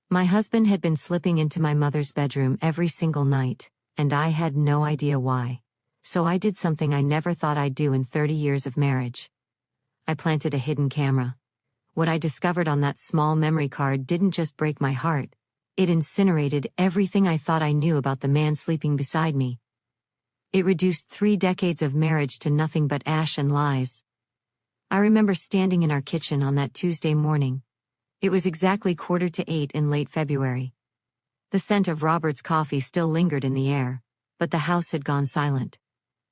My husband had been slipping into my mother's bedroom every single night, and I had no idea why. So I did something I never thought I'd do in 30 years of marriage. I planted a hidden camera. What I discovered on that small memory card didn't just break my heart, it incinerated everything I thought I knew about the man sleeping beside me. It reduced 3 decades of marriage to nothing but ash and lies. I remember standing in our kitchen on that Tuesday morning. It was exactly 7:45 in late February. The scent of Robert's coffee still lingered in the air, but the house had gone silent.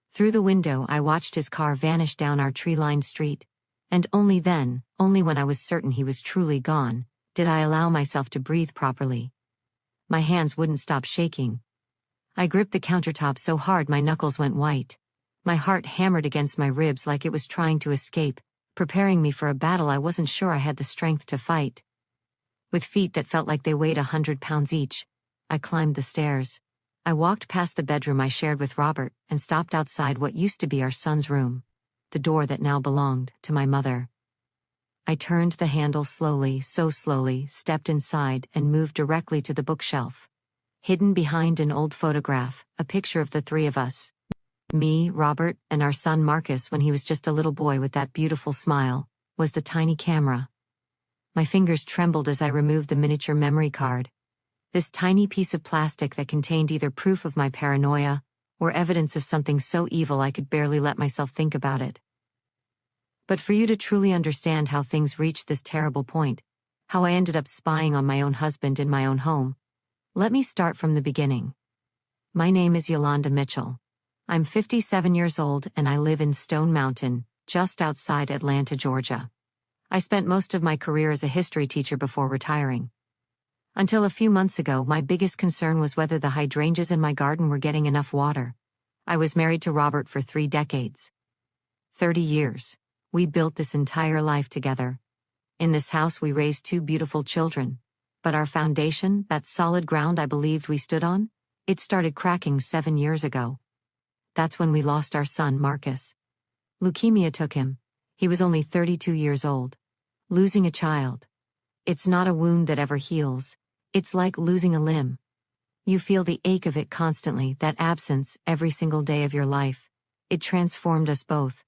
Through the window I watched his car vanish down our tree-lined street, and only then, only when I was certain he was truly gone, did I allow myself to breathe properly. My hands wouldn't stop shaking. I gripped the countertop so hard my knuckles went white. My heart hammered against my ribs like it was trying to escape, preparing me for a battle I wasn't sure I had the strength to fight. With feet that felt like they weighed 100 pounds each, I climbed the stairs. I walked past the bedroom I shared with Robert and stopped outside what used to be our son's room, the door that now belonged to my mother. I turned the handle slowly, so slowly, stepped inside and moved directly to the bookshelf. Hidden behind an old photograph, a picture of the 3 of us. Me, Robert, and our son Marcus when he was just a little boy with that beautiful smile, was the tiny camera. My fingers trembled as I removed the miniature memory card. This tiny piece of plastic that contained either proof of my paranoia, or evidence of something so evil I could barely let myself think about it. But for you to truly understand how things reached this terrible point, how I ended up spying on my own husband in my own home, let me start from the beginning. My name is Yolanda Mitchell. I'm 57 years old and I live in Stone Mountain, just outside Atlanta, Georgia. I spent most of my career as a history teacher before retiring. Until a few months ago, my biggest concern was whether the hydrangeas in my garden were getting enough water. I was married to Robert for 3 decades. 30 years. We built this entire life together. In this house we raised 2 beautiful children. But our foundation, that solid ground I believed we stood on, it started cracking 7 years ago. That's when we lost our son Marcus. Leukemia took him. He was only 32 years old. Losing a child. It's not a wound that ever heals. It's like losing a limb. You feel the ache of it constantly, that absence, every single day of your life. It transformed us both.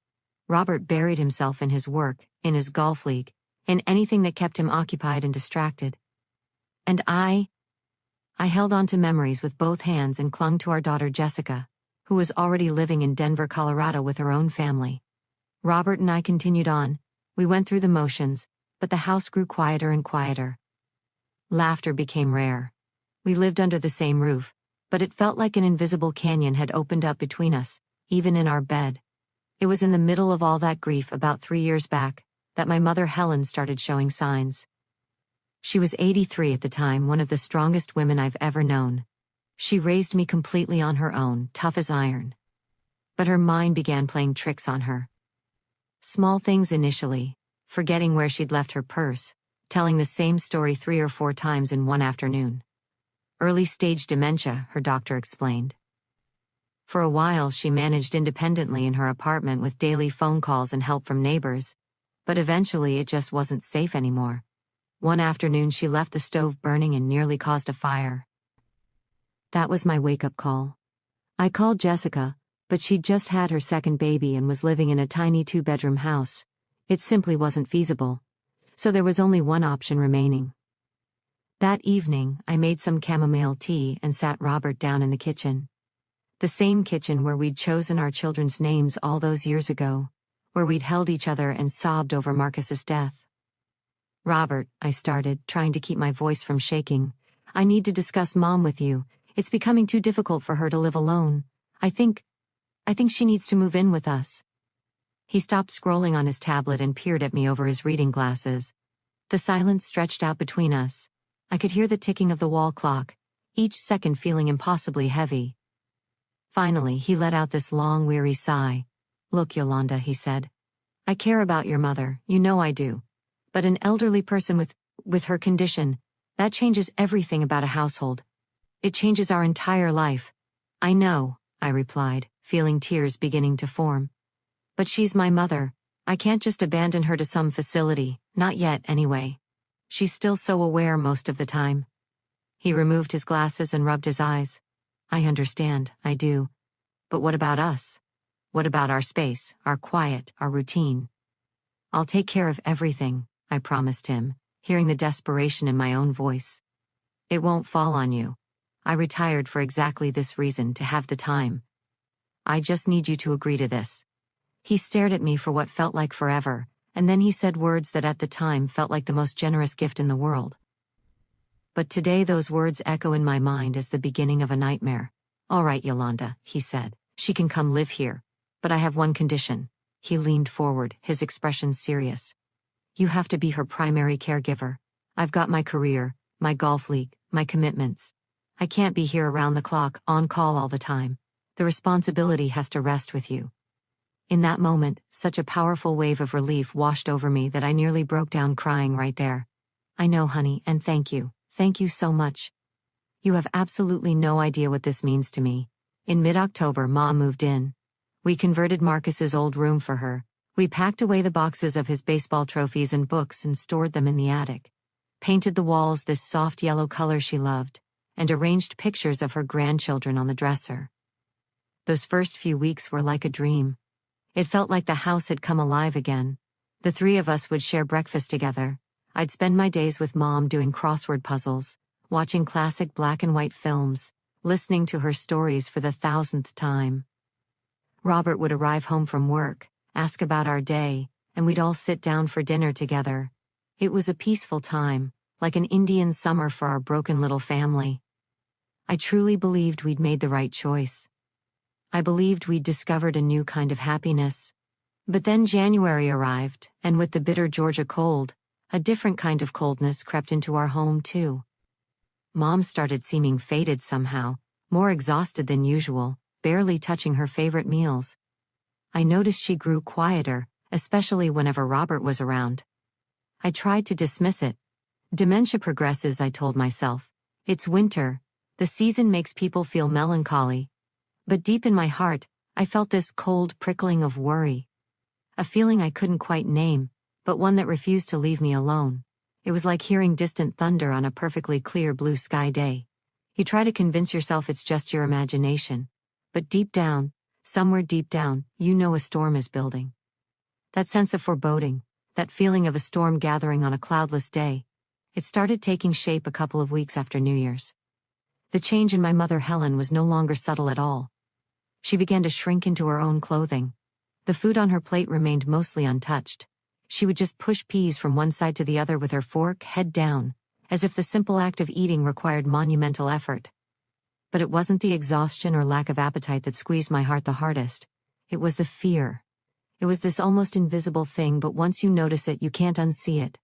Robert buried himself in his work, in his golf league, in anything that kept him occupied and distracted. And I held on to memories with both hands and clung to our daughter Jessica, who was already living in Denver, Colorado with her own family. Robert and I continued on. We went through the motions, but the house grew quieter and quieter. Laughter became rare. We lived under the same roof, but it felt like an invisible canyon had opened up between us, even in our bed. It was in the middle of all that grief about 3 years back that my mother Helen started showing signs. She was 83 at the time, one of the strongest women I've ever known. She raised me completely on her own, tough as iron. But her mind began playing tricks on her. Small things initially, forgetting where she'd left her purse, telling the same story 3 or 4 times in one afternoon. Early-stage dementia, her doctor explained. For a while she managed independently in her apartment with daily phone calls and help from neighbors, but eventually it just wasn't safe anymore. One afternoon she left the stove burning and nearly caused a fire. That was my wake-up call. I called Jessica, but she'd just had her second baby and was living in a tiny 2-bedroom house. It simply wasn't feasible. So there was only one option remaining. That evening, I made some chamomile tea and sat Robert down in the kitchen. The same kitchen where we'd chosen our children's names all those years ago, where we'd held each other and sobbed over Marcus's death. Robert, I started, trying to keep my voice from shaking. I need to discuss Mom with you. It's becoming too difficult for her to live alone. I think she needs to move in with us. He stopped scrolling on his tablet and peered at me over his reading glasses. The silence stretched out between us. I could hear the ticking of the wall clock, each second feeling impossibly heavy. Finally, he let out this long, weary sigh. Look, Yolanda, he said. I care about your mother, you know I do. But an elderly person with her condition, that changes everything about a household. It changes our entire life. I know, I replied, feeling tears beginning to form. But she's my mother. I can't just abandon her to some facility, not yet anyway. She's still so aware most of the time. He removed his glasses and rubbed his eyes. I understand, I do. But what about us? What about our space, our quiet, our routine? I'll take care of everything, I promised him, hearing the desperation in my own voice. It won't fall on you. I retired for exactly this reason, to have the time. I just need you to agree to this. He stared at me for what felt like forever, and then he said words that at the time felt like the most generous gift in the world. But today those words echo in my mind as the beginning of a nightmare. All right, Yolanda, he said, she can come live here. But I have one condition. He leaned forward, his expression serious. You have to be her primary caregiver. I've got my career, my golf league, my commitments. I can't be here around the clock, on call all the time. The responsibility has to rest with you. In that moment, such a powerful wave of relief washed over me that I nearly broke down crying right there. I know, honey, and thank you. Thank you so much. You have absolutely no idea what this means to me. In mid-October, Mom moved in. We converted Marcus's old room for her. We packed away the boxes of his baseball trophies and books and stored them in the attic. Painted the walls this soft yellow color she loved, and arranged pictures of her grandchildren on the dresser. Those first few weeks were like a dream. It felt like the house had come alive again. The three of us would share breakfast together. I'd spend my days with Mom doing crossword puzzles, watching classic black and white films, listening to her stories for the 1000th time. Robert would arrive home from work, ask about our day, and we'd all sit down for dinner together. It was a peaceful time, like an Indian summer for our broken little family. I truly believed we'd made the right choice. I believed we'd discovered a new kind of happiness. But then January arrived, and with the bitter Georgia cold, a different kind of coldness crept into our home too. Mom started seeming faded somehow, more exhausted than usual, barely touching her favorite meals. I noticed she grew quieter, especially whenever Robert was around. I tried to dismiss it. Dementia progresses, I told myself. It's winter. The season makes people feel melancholy. But deep in my heart, I felt this cold prickling of worry. A feeling I couldn't quite name, but one that refused to leave me alone. It was like hearing distant thunder on a perfectly clear blue sky day. You try to convince yourself it's just your imagination. But deep down, somewhere deep down, you know a storm is building. That sense of foreboding, that feeling of a storm gathering on a cloudless day, it started taking shape a couple of weeks after New Year's. The change in my mother Helen was no longer subtle at all. She began to shrink into her own clothing. The food on her plate remained mostly untouched. She would just push peas from one side to the other with her fork, head down, as if the simple act of eating required monumental effort. But it wasn't the exhaustion or lack of appetite that squeezed my heart the hardest. It was the fear. It was this almost invisible thing, but once you notice it, you can't unsee it.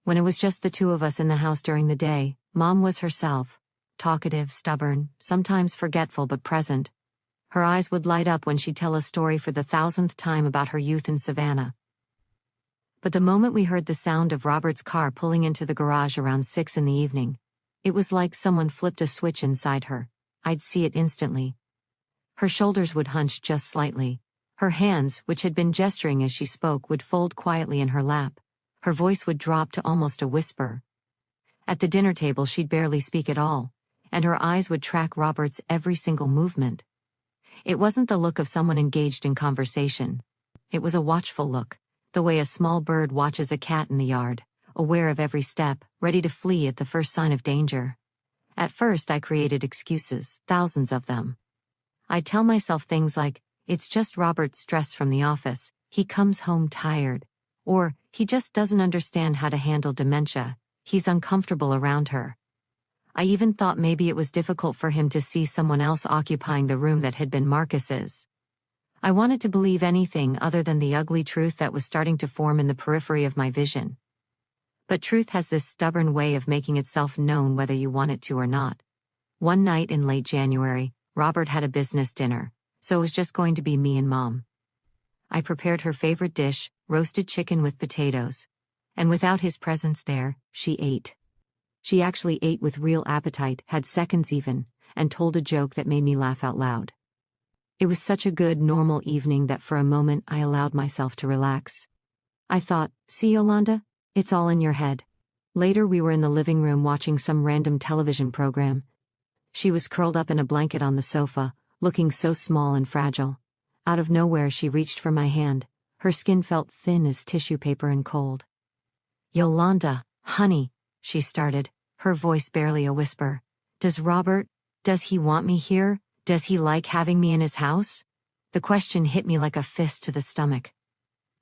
When it was just the two of us in the house during the day, Mom was herself, talkative, stubborn, sometimes forgetful but present. Her eyes would light up when she'd tell a story for the 1000th time about her youth in Savannah. But the moment we heard the sound of Robert's car pulling into the garage around 6 in the evening, it was like someone flipped a switch inside her. I'd see it instantly. Her shoulders would hunch just slightly. Her hands, which had been gesturing as she spoke, would fold quietly in her lap. Her voice would drop to almost a whisper. At the dinner table she'd barely speak at all, and her eyes would track Robert's every single movement. It wasn't the look of someone engaged in conversation. It was a watchful look, the way a small bird watches a cat in the yard, aware of every step, ready to flee at the first sign of danger. At first I created excuses, thousands of them. I'd tell myself things like, it's just Robert's stress from the office, he comes home tired. Or, he just doesn't understand how to handle dementia, he's uncomfortable around her. I even thought maybe it was difficult for him to see someone else occupying the room that had been Marcus's. I wanted to believe anything other than the ugly truth that was starting to form in the periphery of my vision. But truth has this stubborn way of making itself known whether you want it to or not. One night in late January, Robert had a business dinner, so it was just going to be me and Mom. I prepared her favorite dish, roasted chicken with potatoes. And without his presence there, she ate. She actually ate with real appetite, had seconds even, and told a joke that made me laugh out loud. It was such a good, normal evening that for a moment I allowed myself to relax. I thought, see Yolanda? It's all in your head. Later we were in the living room watching some random television program. She was curled up in a blanket on the sofa, looking so small and fragile. Out of nowhere she reached for my hand. Her skin felt thin as tissue paper and cold. "Yolanda, honey," she started, her voice barely a whisper. Does he want me here? Does he like having me in his house?" The question hit me like a fist to the stomach.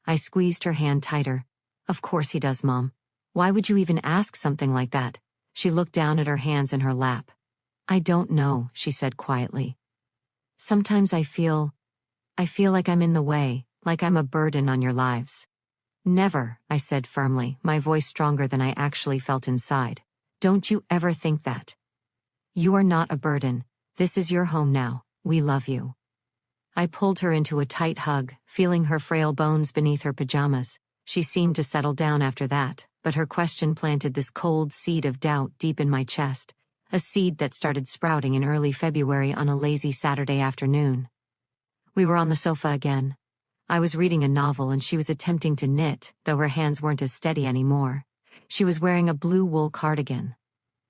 I squeezed her hand tighter. "Of course he does, Mom. Why would you even ask something like that?" She looked down at her hands in her lap. "I don't know," she said quietly. "Sometimes I feel like I'm in the way, like I'm a burden on your lives." "Never," I said firmly, my voice stronger than I actually felt inside. "Don't you ever think that. You are not a burden. This is your home now. We love you." I pulled her into a tight hug, feeling her frail bones beneath her pajamas. She seemed to settle down after that, but her question planted this cold seed of doubt deep in my chest, a seed that started sprouting in early February on a lazy Saturday afternoon. We were on the sofa again. I was reading a novel and she was attempting to knit, though her hands weren't as steady anymore. She was wearing a blue wool cardigan.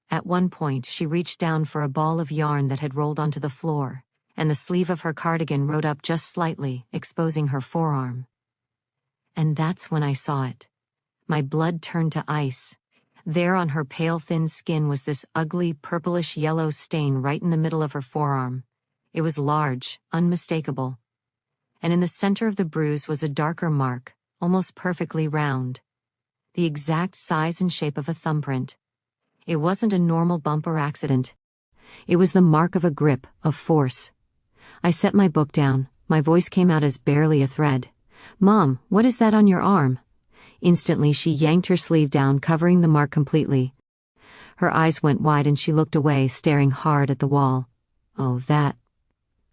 At one point, she reached down for a ball of yarn that had rolled onto the floor, and the sleeve of her cardigan rode up just slightly, exposing her forearm. And that's when I saw it. My blood turned to ice. There on her pale thin skin was this ugly purplish yellow stain right in the middle of her forearm. It was large, unmistakable. And in the center of the bruise was a darker mark, almost perfectly round. The exact size and shape of a thumbprint. It wasn't a normal bump or accident. It was the mark of a grip, of force. I set my book down. My voice came out as barely a thread. "Mom, what is that on your arm?" Instantly she yanked her sleeve down, covering the mark completely. Her eyes went wide and she looked away, staring hard at the wall. "Oh, that.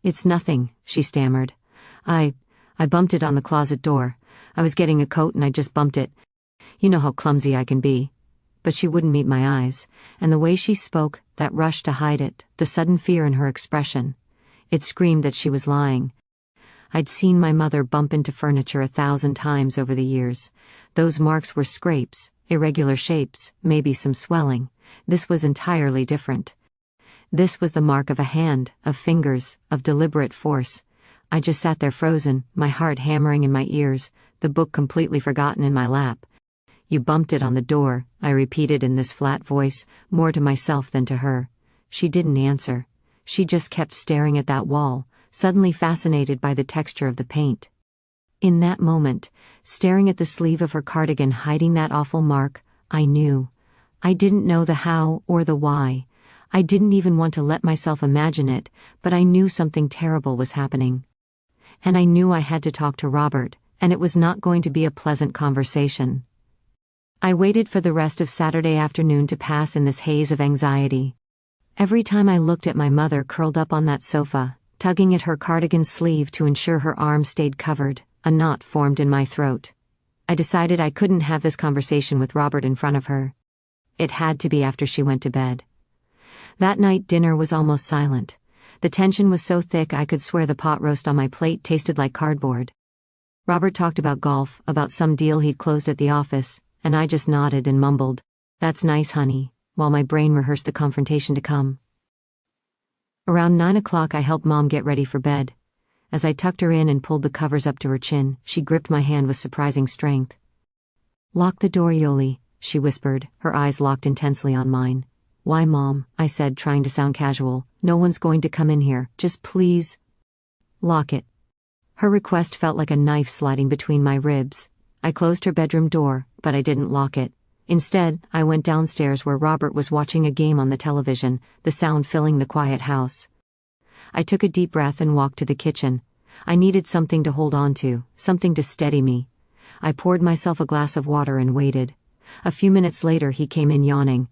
It's nothing," she stammered. I bumped it on the closet door. I was getting a coat and I just bumped it. You know how clumsy I can be." But she wouldn't meet my eyes, and the way she spoke, that rush to hide it, the sudden fear in her expression. It screamed that she was lying. I'd seen my mother bump into furniture 1,000 times over the years. Those marks were scrapes, irregular shapes, maybe some swelling. This was entirely different. This was the mark of a hand, of fingers, of deliberate force. I just sat there frozen, my heart hammering in my ears, the book completely forgotten in my lap. "You bumped it on the door," I repeated in this flat voice, more to myself than to her. She didn't answer. She just kept staring at that wall, suddenly fascinated by the texture of the paint. In that moment, staring at the sleeve of her cardigan hiding that awful mark, I knew. I didn't know the how or the why. I didn't even want to let myself imagine it, but I knew something terrible was happening. And I knew I had to talk to Robert, and it was not going to be a pleasant conversation. I waited for the rest of Saturday afternoon to pass in this haze of anxiety. Every time I looked at my mother curled up on that sofa, tugging at her cardigan sleeve to ensure her arm stayed covered, a knot formed in my throat. I decided I couldn't have this conversation with Robert in front of her. It had to be after she went to bed. That night dinner was almost silent. The tension was so thick I could swear the pot roast on my plate tasted like cardboard. Robert talked about golf, about some deal he'd closed at the office, and I just nodded and mumbled, "That's nice, honey," while my brain rehearsed the confrontation to come. Around 9 o'clock I helped Mom get ready for bed. As I tucked her in and pulled the covers up to her chin, she gripped my hand with surprising strength. "Lock the door, Yoli," she whispered, her eyes locked intensely on mine. "Why, Mom?" I said, trying to sound casual. "No one's going to come in here, just please." "Lock it." Her request felt like a knife sliding between my ribs. I closed her bedroom door, but I didn't lock it. Instead, I went downstairs where Robert was watching a game on the television, the sound filling the quiet house. I took a deep breath and walked to the kitchen. I needed something to hold on to, something to steady me. I poured myself a glass of water and waited. A few minutes later he came in yawning.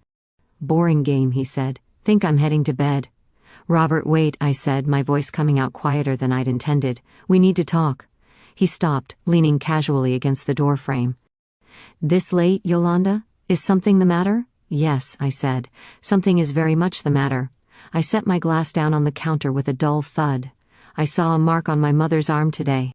"Boring game," he said. "Think I'm heading to bed." "Robert, wait," I said, my voice coming out quieter than I'd intended. "We need to talk." He stopped, leaning casually against the doorframe. "This late, Yolanda? Is something the matter?" "Yes," I said. "Something is very much the matter." I set my glass down on the counter with a dull thud. "I saw a mark on my mother's arm today.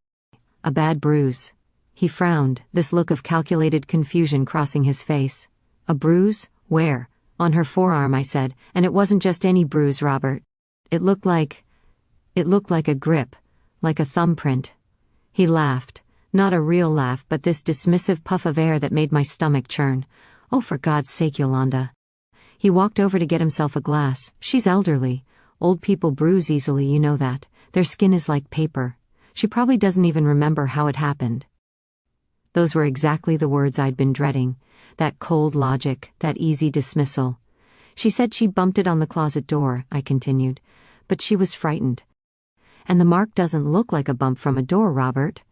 A bad bruise." He frowned, this look of calculated confusion crossing his face. A bruise? Where? On her forearm, I said, and it wasn't just any bruise, Robert. It looked like a grip, like a thumbprint. He laughed. Not a real laugh, but this dismissive puff of air that made my stomach churn. Oh, for God's sake, Yolanda. He walked over to get himself a glass. She's elderly. Old people bruise easily, you know that. Their skin is like paper. She probably doesn't even remember how it happened. Those were exactly the words I'd been dreading. That cold logic, that easy dismissal. She said she bumped it on the closet door, I continued. But she was frightened. And the mark doesn't look like a bump from a door, Robert.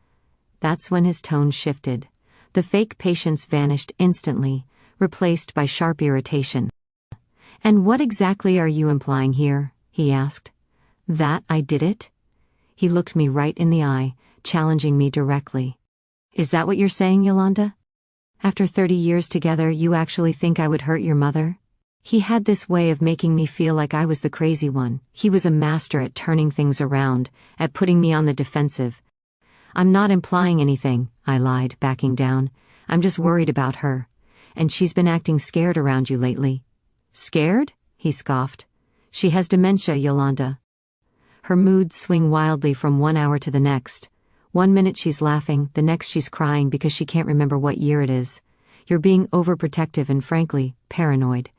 That's when his tone shifted. The fake patience vanished instantly, replaced by sharp irritation. And what exactly are you implying here? He asked. That I did it? He looked me right in the eye, challenging me directly. Is that what you're saying, Yolanda? After 30 years together, you actually think I would hurt your mother? He had this way of making me feel like I was the crazy one. He was a master at turning things around, at putting me on the defensive. I'm not implying anything, I lied, backing down. I'm just worried about her. And she's been acting scared around you lately. Scared? He scoffed. She has dementia, Yolanda. Her moods swing wildly from 1 hour to the next. 1 minute she's laughing, the next she's crying because she can't remember what year it is. You're being overprotective and frankly, paranoid.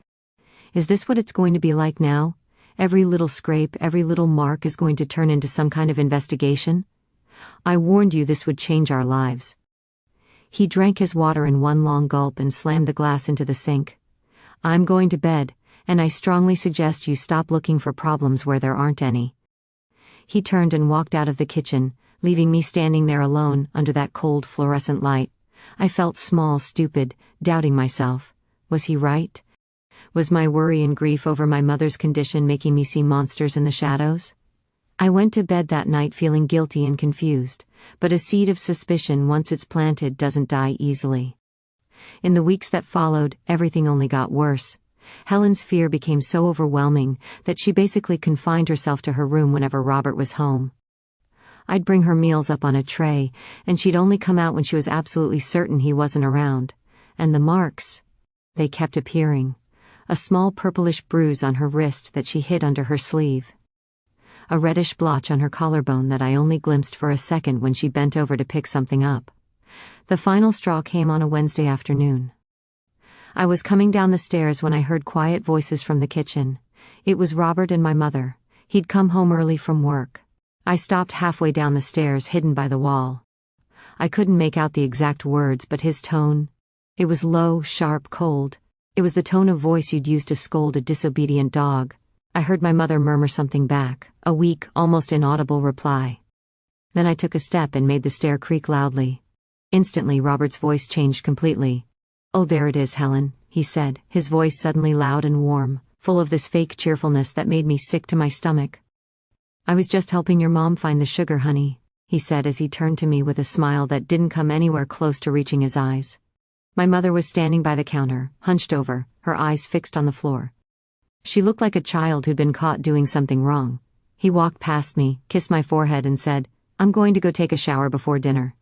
Is this what it's going to be like now? Every little scrape, every little mark is going to turn into some kind of investigation? I warned you this would change our lives. He drank his water in one long gulp and slammed the glass into the sink. I'm going to bed, and I strongly suggest you stop looking for problems where there aren't any. He turned and walked out of the kitchen, leaving me standing there alone under that cold fluorescent light. I felt small, stupid, doubting myself. Was he right? Was my worry and grief over my mother's condition making me see monsters in the shadows? I went to bed that night feeling guilty and confused, but a seed of suspicion, once it's planted, doesn't die easily. In the weeks that followed, everything only got worse. Helen's fear became so overwhelming that she basically confined herself to her room whenever Robert was home. I'd bring her meals up on a tray, and she'd only come out when she was absolutely certain he wasn't around. And the marks, they kept appearing. A small purplish bruise on her wrist that she hid under her sleeve. A reddish blotch on her collarbone that I only glimpsed for a second when she bent over to pick something up. The final straw came on a Wednesday afternoon. I was coming down the stairs when I heard quiet voices from the kitchen. It was Robert and my mother. He'd come home early from work. I stopped halfway down the stairs, hidden by the wall. I couldn't make out the exact words, but his tone. It was low, sharp, cold. It was the tone of voice you'd use to scold a disobedient dog. I heard my mother murmur something back, a weak, almost inaudible reply. Then I took a step and made the stair creak loudly. Instantly, Robert's voice changed completely. "Oh, there it is, Helen," he said, his voice suddenly loud and warm, full of this fake cheerfulness that made me sick to my stomach. "I was just helping your mom find the sugar, honey," he said as he turned to me with a smile that didn't come anywhere close to reaching his eyes. My mother was standing by the counter, hunched over, her eyes fixed on the floor. She looked like a child who'd been caught doing something wrong. He walked past me, kissed my forehead and said, "I'm going to go take a shower before dinner."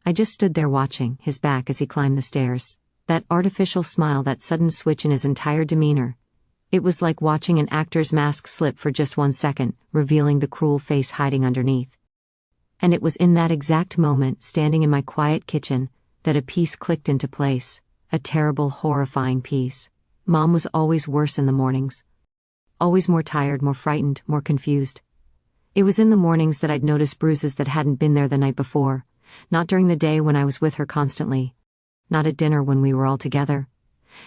I just stood there watching his back as he climbed the stairs. That artificial smile, that sudden switch in his entire demeanor. It was like watching an actor's mask slip for just 1 second, revealing the cruel face hiding underneath. And it was in that exact moment, standing in my quiet kitchen, that a piece clicked into place. A terrible, horrifying piece. Mom was always worse in the mornings. Always more tired, more frightened, more confused. It was in the mornings that I'd noticed bruises that hadn't been there the night before. Not during the day when I was with her constantly. Not at dinner when we were all together.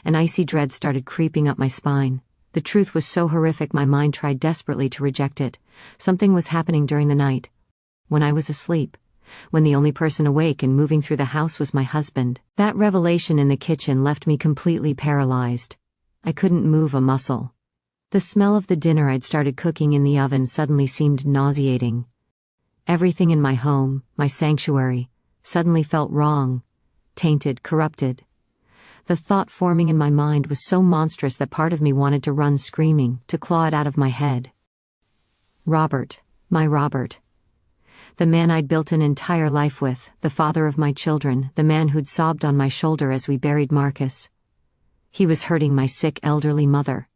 An icy dread started creeping up my spine. The truth was so horrific my mind tried desperately to reject it. Something was happening during the night. When I was asleep. When the only person awake and moving through the house was my husband. That revelation in the kitchen left me completely paralyzed. I couldn't move a muscle. The smell of the dinner I'd started cooking in the oven suddenly seemed nauseating. Everything in my home, my sanctuary, suddenly felt wrong. Tainted, corrupted. The thought forming in my mind was so monstrous that part of me wanted to run screaming, to claw it out of my head. Robert, my Robert. The man I'd built an entire life with, the father of my children, the man who'd sobbed on my shoulder as we buried Marcus. He was hurting my sick elderly mother.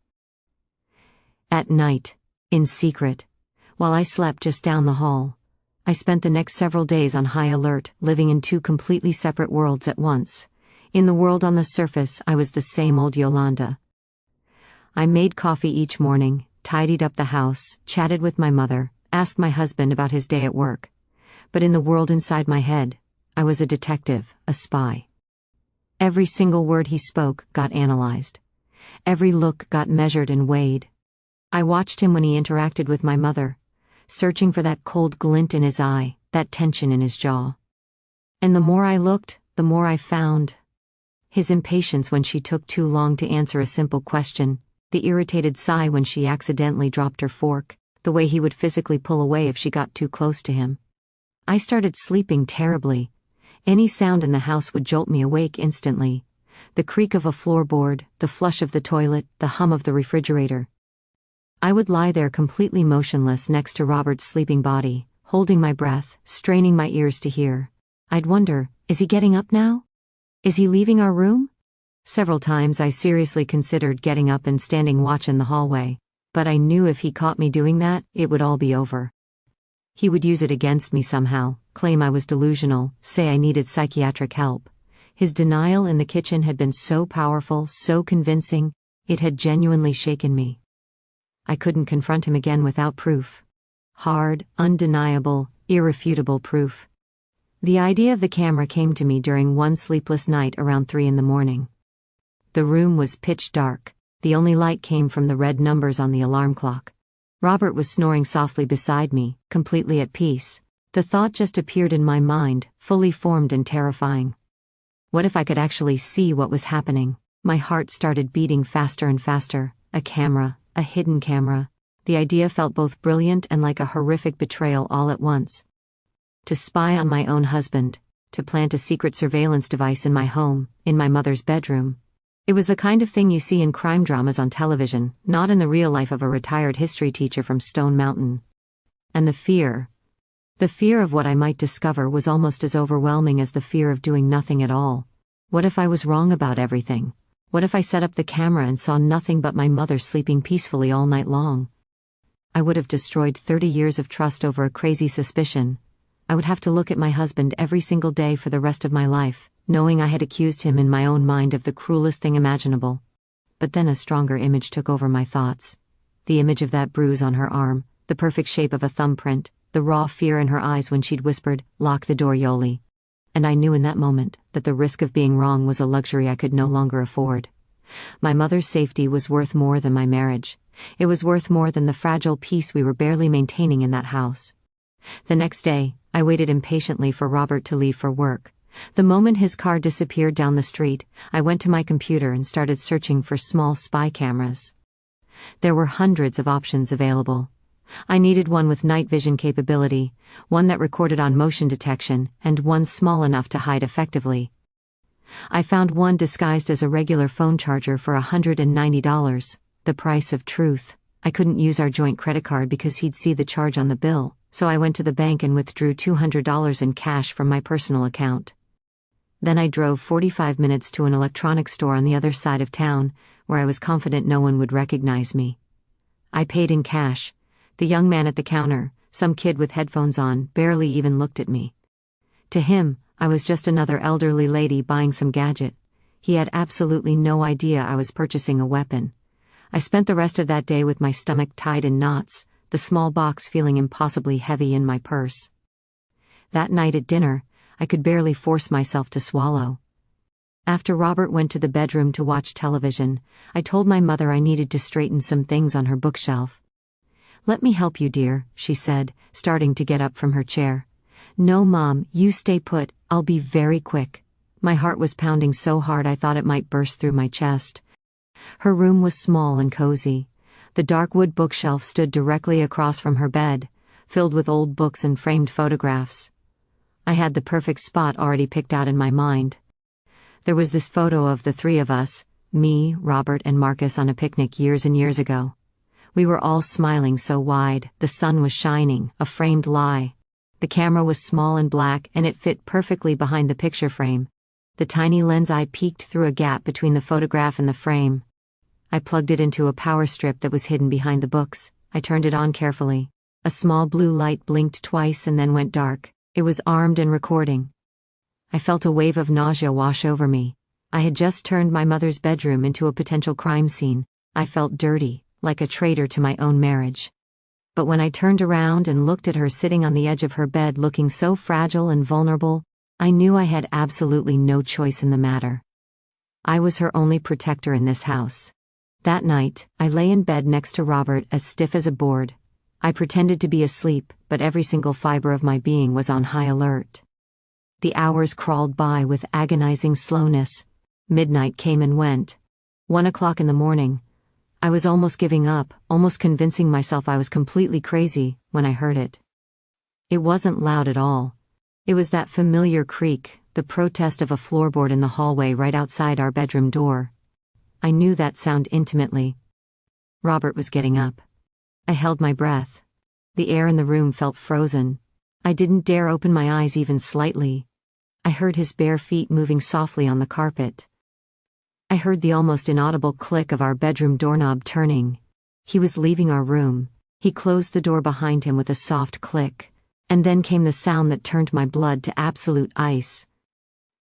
At night, in secret, while I slept just down the hall, I spent the next several days on high alert, living in two completely separate worlds at once. In the world on the surface, I was the same old Yolanda. I made coffee each morning, tidied up the house, chatted with my mother, asked my husband about his day at work. But in the world inside my head, I was a detective, a spy. Every single word he spoke got analyzed. Every look got measured and weighed. I watched him when he interacted with my mother, searching for that cold glint in his eye, that tension in his jaw. And the more I looked, the more I found. His impatience when she took too long to answer a simple question, the irritated sigh when she accidentally dropped her fork, the way he would physically pull away if she got too close to him. I started sleeping terribly. Any sound in the house would jolt me awake instantly. The creak of a floorboard, the flush of the toilet, the hum of the refrigerator. I would lie there completely motionless next to Robert's sleeping body, holding my breath, straining my ears to hear. I'd wonder, is he getting up now? Is he leaving our room? Several times I seriously considered getting up and standing watch in the hallway, but I knew if he caught me doing that, it would all be over. He would use it against me somehow, claim I was delusional, say I needed psychiatric help. His denial in the kitchen had been so powerful, so convincing, it had genuinely shaken me. I couldn't confront him again without proof. Hard, undeniable, irrefutable proof. The idea of the camera came to me during one sleepless night around 3 a.m. The room was pitch dark. The only light came from the red numbers on the alarm clock. Robert was snoring softly beside me, completely at peace. The thought just appeared in my mind, fully formed and terrifying. What if I could actually see what was happening? My heart started beating faster and faster. A camera, a hidden camera. The idea felt both brilliant and like a horrific betrayal all at once. To spy on my own husband, to plant a secret surveillance device in my home, in my mother's bedroom. It was the kind of thing you see in crime dramas on television, not in the real life of a retired history teacher from Stone Mountain. And the fear of what I might discover was almost as overwhelming as the fear of doing nothing at all. What if I was wrong about everything? What if I set up the camera and saw nothing but my mother sleeping peacefully all night long? I would have destroyed 30 years of trust over a crazy suspicion. I would have to look at my husband every single day for the rest of my life, knowing I had accused him in my own mind of the cruelest thing imaginable. But then a stronger image took over my thoughts. The image of that bruise on her arm, the perfect shape of a thumbprint, the raw fear in her eyes when she'd whispered, "Lock the door, Yoli." And I knew in that moment that the risk of being wrong was a luxury I could no longer afford. My mother's safety was worth more than my marriage. It was worth more than the fragile peace we were barely maintaining in that house. The next day, I waited impatiently for Robert to leave for work. The moment his car disappeared down the street, I went to my computer and started searching for small spy cameras. There were hundreds of options available. I needed one with night vision capability, one that recorded on motion detection, and one small enough to hide effectively. I found one disguised as a regular phone charger for $190, the price of truth. I couldn't use our joint credit card because he'd see the charge on the bill, so I went to the bank and withdrew $200 in cash from my personal account. Then I drove 45 minutes to an electronics store on the other side of town, where I was confident no one would recognize me. I paid in cash. The young man at the counter, some kid with headphones on, barely even looked at me. To him, I was just another elderly lady buying some gadget. He had absolutely no idea I was purchasing a weapon. I spent the rest of that day with my stomach tied in knots, the small box feeling impossibly heavy in my purse. That night at dinner, I could barely force myself to swallow. After Robert went to the bedroom to watch television, I told my mother I needed to straighten some things on her bookshelf. "Let me help you, dear," she said, starting to get up from her chair. "No, Mom, you stay put, I'll be very quick." My heart was pounding so hard I thought it might burst through my chest. Her room was small and cozy. The dark wood bookshelf stood directly across from her bed, filled with old books and framed photographs. I had the perfect spot already picked out in my mind. There was this photo of the three of us, me, Robert, and Marcus on a picnic years and years ago. We were all smiling so wide, the sun was shining, a framed lie. The camera was small and black and it fit perfectly behind the picture frame. The tiny lens eye peeked through a gap between the photograph and the frame. I plugged it into a power strip that was hidden behind the books. I turned it on carefully. A small blue light blinked twice and then went dark. It was armed and recording. I felt a wave of nausea wash over me. I had just turned my mother's bedroom into a potential crime scene. I felt dirty, like a traitor to my own marriage. But when I turned around and looked at her sitting on the edge of her bed looking so fragile and vulnerable, I knew I had absolutely no choice in the matter. I was her only protector in this house. That night, I lay in bed next to Robert as stiff as a board. I pretended to be asleep, but every single fiber of my being was on high alert. The hours crawled by with agonizing slowness. Midnight came and went. 1 o'clock in the morning. I was almost giving up, almost convincing myself I was completely crazy, when I heard it. It wasn't loud at all. It was that familiar creak, the protest of a floorboard in the hallway right outside our bedroom door. I knew that sound intimately. Robert was getting up. I held my breath. The air in the room felt frozen. I didn't dare open my eyes even slightly. I heard his bare feet moving softly on the carpet. I heard the almost inaudible click of our bedroom doorknob turning. He was leaving our room. He closed the door behind him with a soft click. And then came the sound that turned my blood to absolute ice.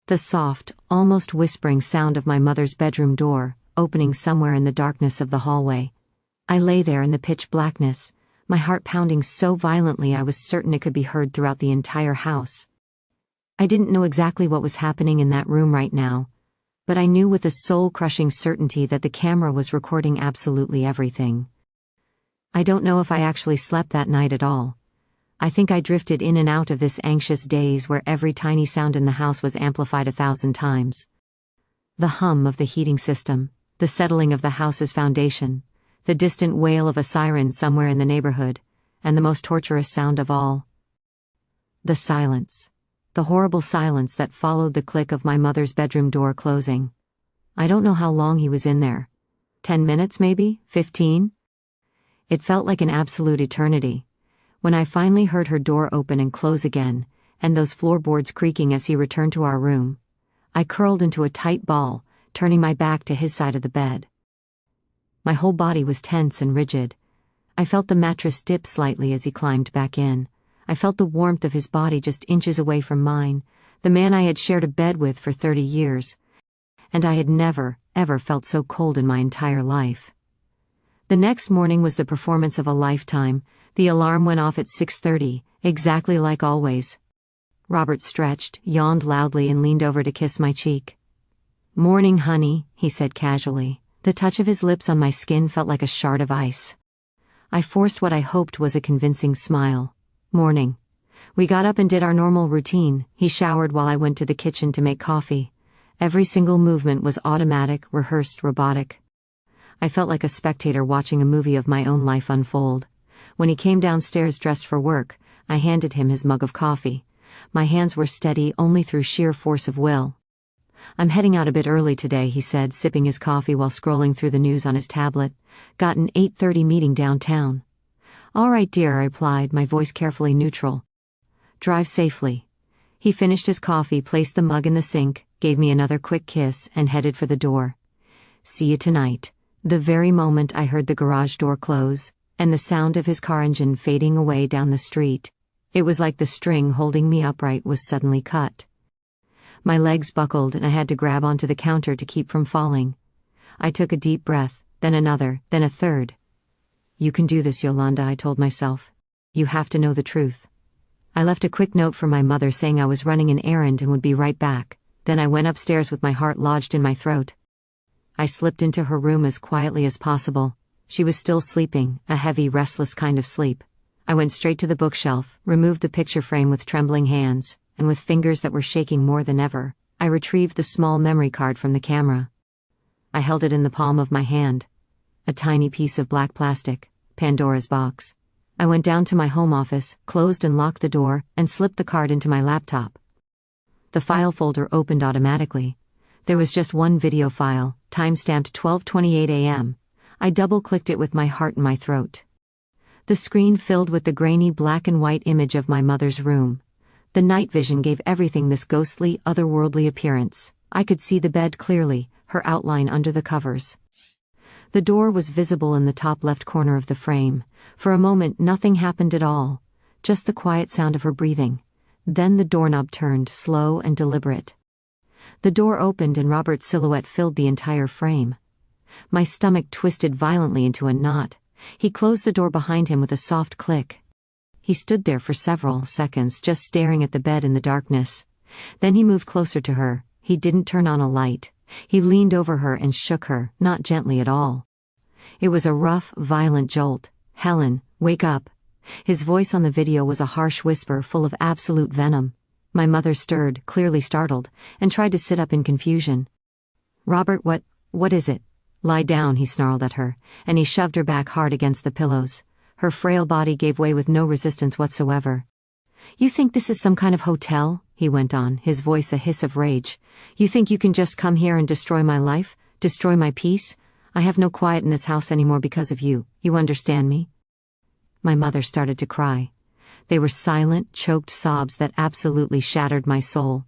The soft, almost whispering sound of my mother's bedroom door, opening somewhere in the darkness of the hallway. I lay there in the pitch blackness, my heart pounding so violently I was certain it could be heard throughout the entire house. I didn't know exactly what was happening in that room right now, but I knew with a soul-crushing certainty that the camera was recording absolutely everything. I don't know if I actually slept that night at all. I think I drifted in and out of this anxious daze where every tiny sound in the house was amplified 1,000 times. The hum of the heating system, the settling of the house's foundation, the distant wail of a siren somewhere in the neighborhood, and the most torturous sound of all. The silence. The horrible silence that followed the click of my mother's bedroom door closing. I don't know how long he was in there. 10 minutes maybe? 15? It felt like an absolute eternity. When I finally heard her door open and close again, and those floorboards creaking as he returned to our room, I curled into a tight ball, turning my back to his side of the bed. My whole body was tense and rigid. I felt the mattress dip slightly as he climbed back in. I felt the warmth of his body just inches away from mine, the man I had shared a bed with for 30 years. And I had never, ever felt so cold in my entire life. The next morning was the performance of a lifetime. The alarm went off at 6:30, exactly like always. Robert stretched, yawned loudly and leaned over to kiss my cheek. "Morning, honey," he said casually. The touch of his lips on my skin felt like a shard of ice. I forced what I hoped was a convincing smile. "Morning." We got up and did our normal routine. He showered while I went to the kitchen to make coffee. Every single movement was automatic, rehearsed, robotic. I felt like a spectator watching a movie of my own life unfold. When he came downstairs dressed for work, I handed him his mug of coffee. My hands were steady only through sheer force of will. "I'm heading out a bit early today," he said, sipping his coffee while scrolling through the news on his tablet. "Got an 8:30 meeting downtown." "All right, dear," I replied, my voice carefully neutral. "Drive safely." He finished his coffee, placed the mug in the sink, gave me another quick kiss, and headed for the door. "See you tonight." The very moment I heard the garage door close, and the sound of his car engine fading away down the street, it was like the string holding me upright was suddenly cut. My legs buckled and I had to grab onto the counter to keep from falling. I took a deep breath, then another, then a third. "You can do this, Yolanda," I told myself. "You have to know the truth." I left a quick note for my mother saying I was running an errand and would be right back. Then I went upstairs with my heart lodged in my throat. I slipped into her room as quietly as possible. She was still sleeping, a heavy, restless kind of sleep. I went straight to the bookshelf, removed the picture frame with trembling hands, and with fingers that were shaking more than ever, I retrieved the small memory card from the camera. I held it in the palm of my hand. A tiny piece of black plastic, Pandora's box. I went down to my home office, closed and locked the door, and slipped the card into my laptop. The file folder opened automatically. There was just one video file, timestamped 12:28 a.m. I double-clicked it with my heart in my throat. The screen filled with the grainy black and white image of my mother's room. The night vision gave everything this ghostly, otherworldly appearance. I could see the bed clearly, her outline under the covers. The door was visible in the top left corner of the frame. For a moment nothing happened at all, just the quiet sound of her breathing. Then the doorknob turned, slow and deliberate. The door opened and Robert's silhouette filled the entire frame. My stomach twisted violently into a knot. He closed the door behind him with a soft click. He stood there for several seconds, just staring at the bed in the darkness. Then he moved closer to her. He didn't turn on a light. He leaned over her and shook her, not gently at all. It was a rough, violent jolt. "Helen, wake up." His voice on the video was a harsh whisper full of absolute venom. My mother stirred, clearly startled, and tried to sit up in confusion. "Robert, what is it?" "Lie down," he snarled at her, and he shoved her back hard against the pillows. Her frail body gave way with no resistance whatsoever. "You think this is some kind of hotel?" he went on, his voice a hiss of rage. "You think you can just come here and destroy my life? Destroy my peace? I have no quiet in this house anymore because of you. You understand me?" My mother started to cry. They were silent, choked sobs that absolutely shattered my soul.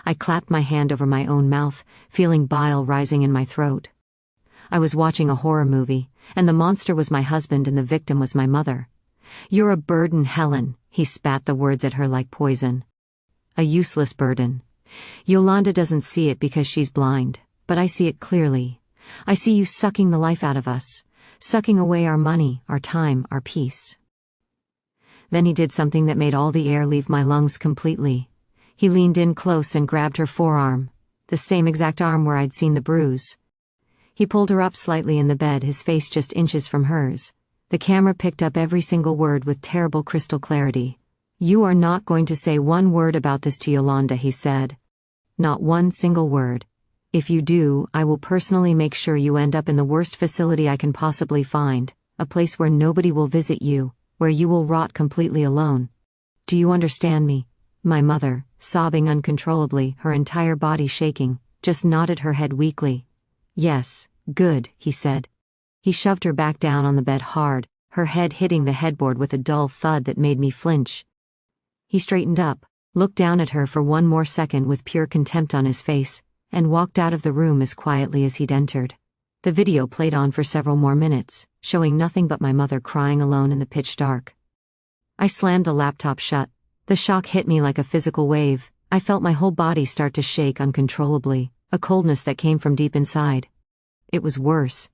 I clapped my hand over my own mouth, feeling bile rising in my throat. I was watching a horror movie, and the monster was my husband and the victim was my mother. "You're a burden, Helen," he spat the words at her like poison. "A useless burden. Yolanda doesn't see it because she's blind, but I see it clearly. I see you sucking the life out of us, sucking away our money, our time, our peace." Then he did something that made all the air leave my lungs completely. He leaned in close and grabbed her forearm, the same exact arm where I'd seen the bruise. He pulled her up slightly in the bed, his face just inches from hers. The camera picked up every single word with terrible crystal clarity. "You are not going to say one word about this to Yolanda," he said. "Not one single word. If you do, I will personally make sure you end up in the worst facility I can possibly find, a place where nobody will visit you, where you will rot completely alone. Do you understand me?" My mother, sobbing uncontrollably, her entire body shaking, just nodded her head weakly. "Yes, good," he said. He shoved her back down on the bed hard, her head hitting the headboard with a dull thud that made me flinch. He straightened up, looked down at her for one more second with pure contempt on his face, and walked out of the room as quietly as he'd entered. The video played on for several more minutes, showing nothing but my mother crying alone in the pitch dark. I slammed the laptop shut. The shock hit me like a physical wave. I felt my whole body start to shake uncontrollably, a coldness that came from deep inside. It was worse.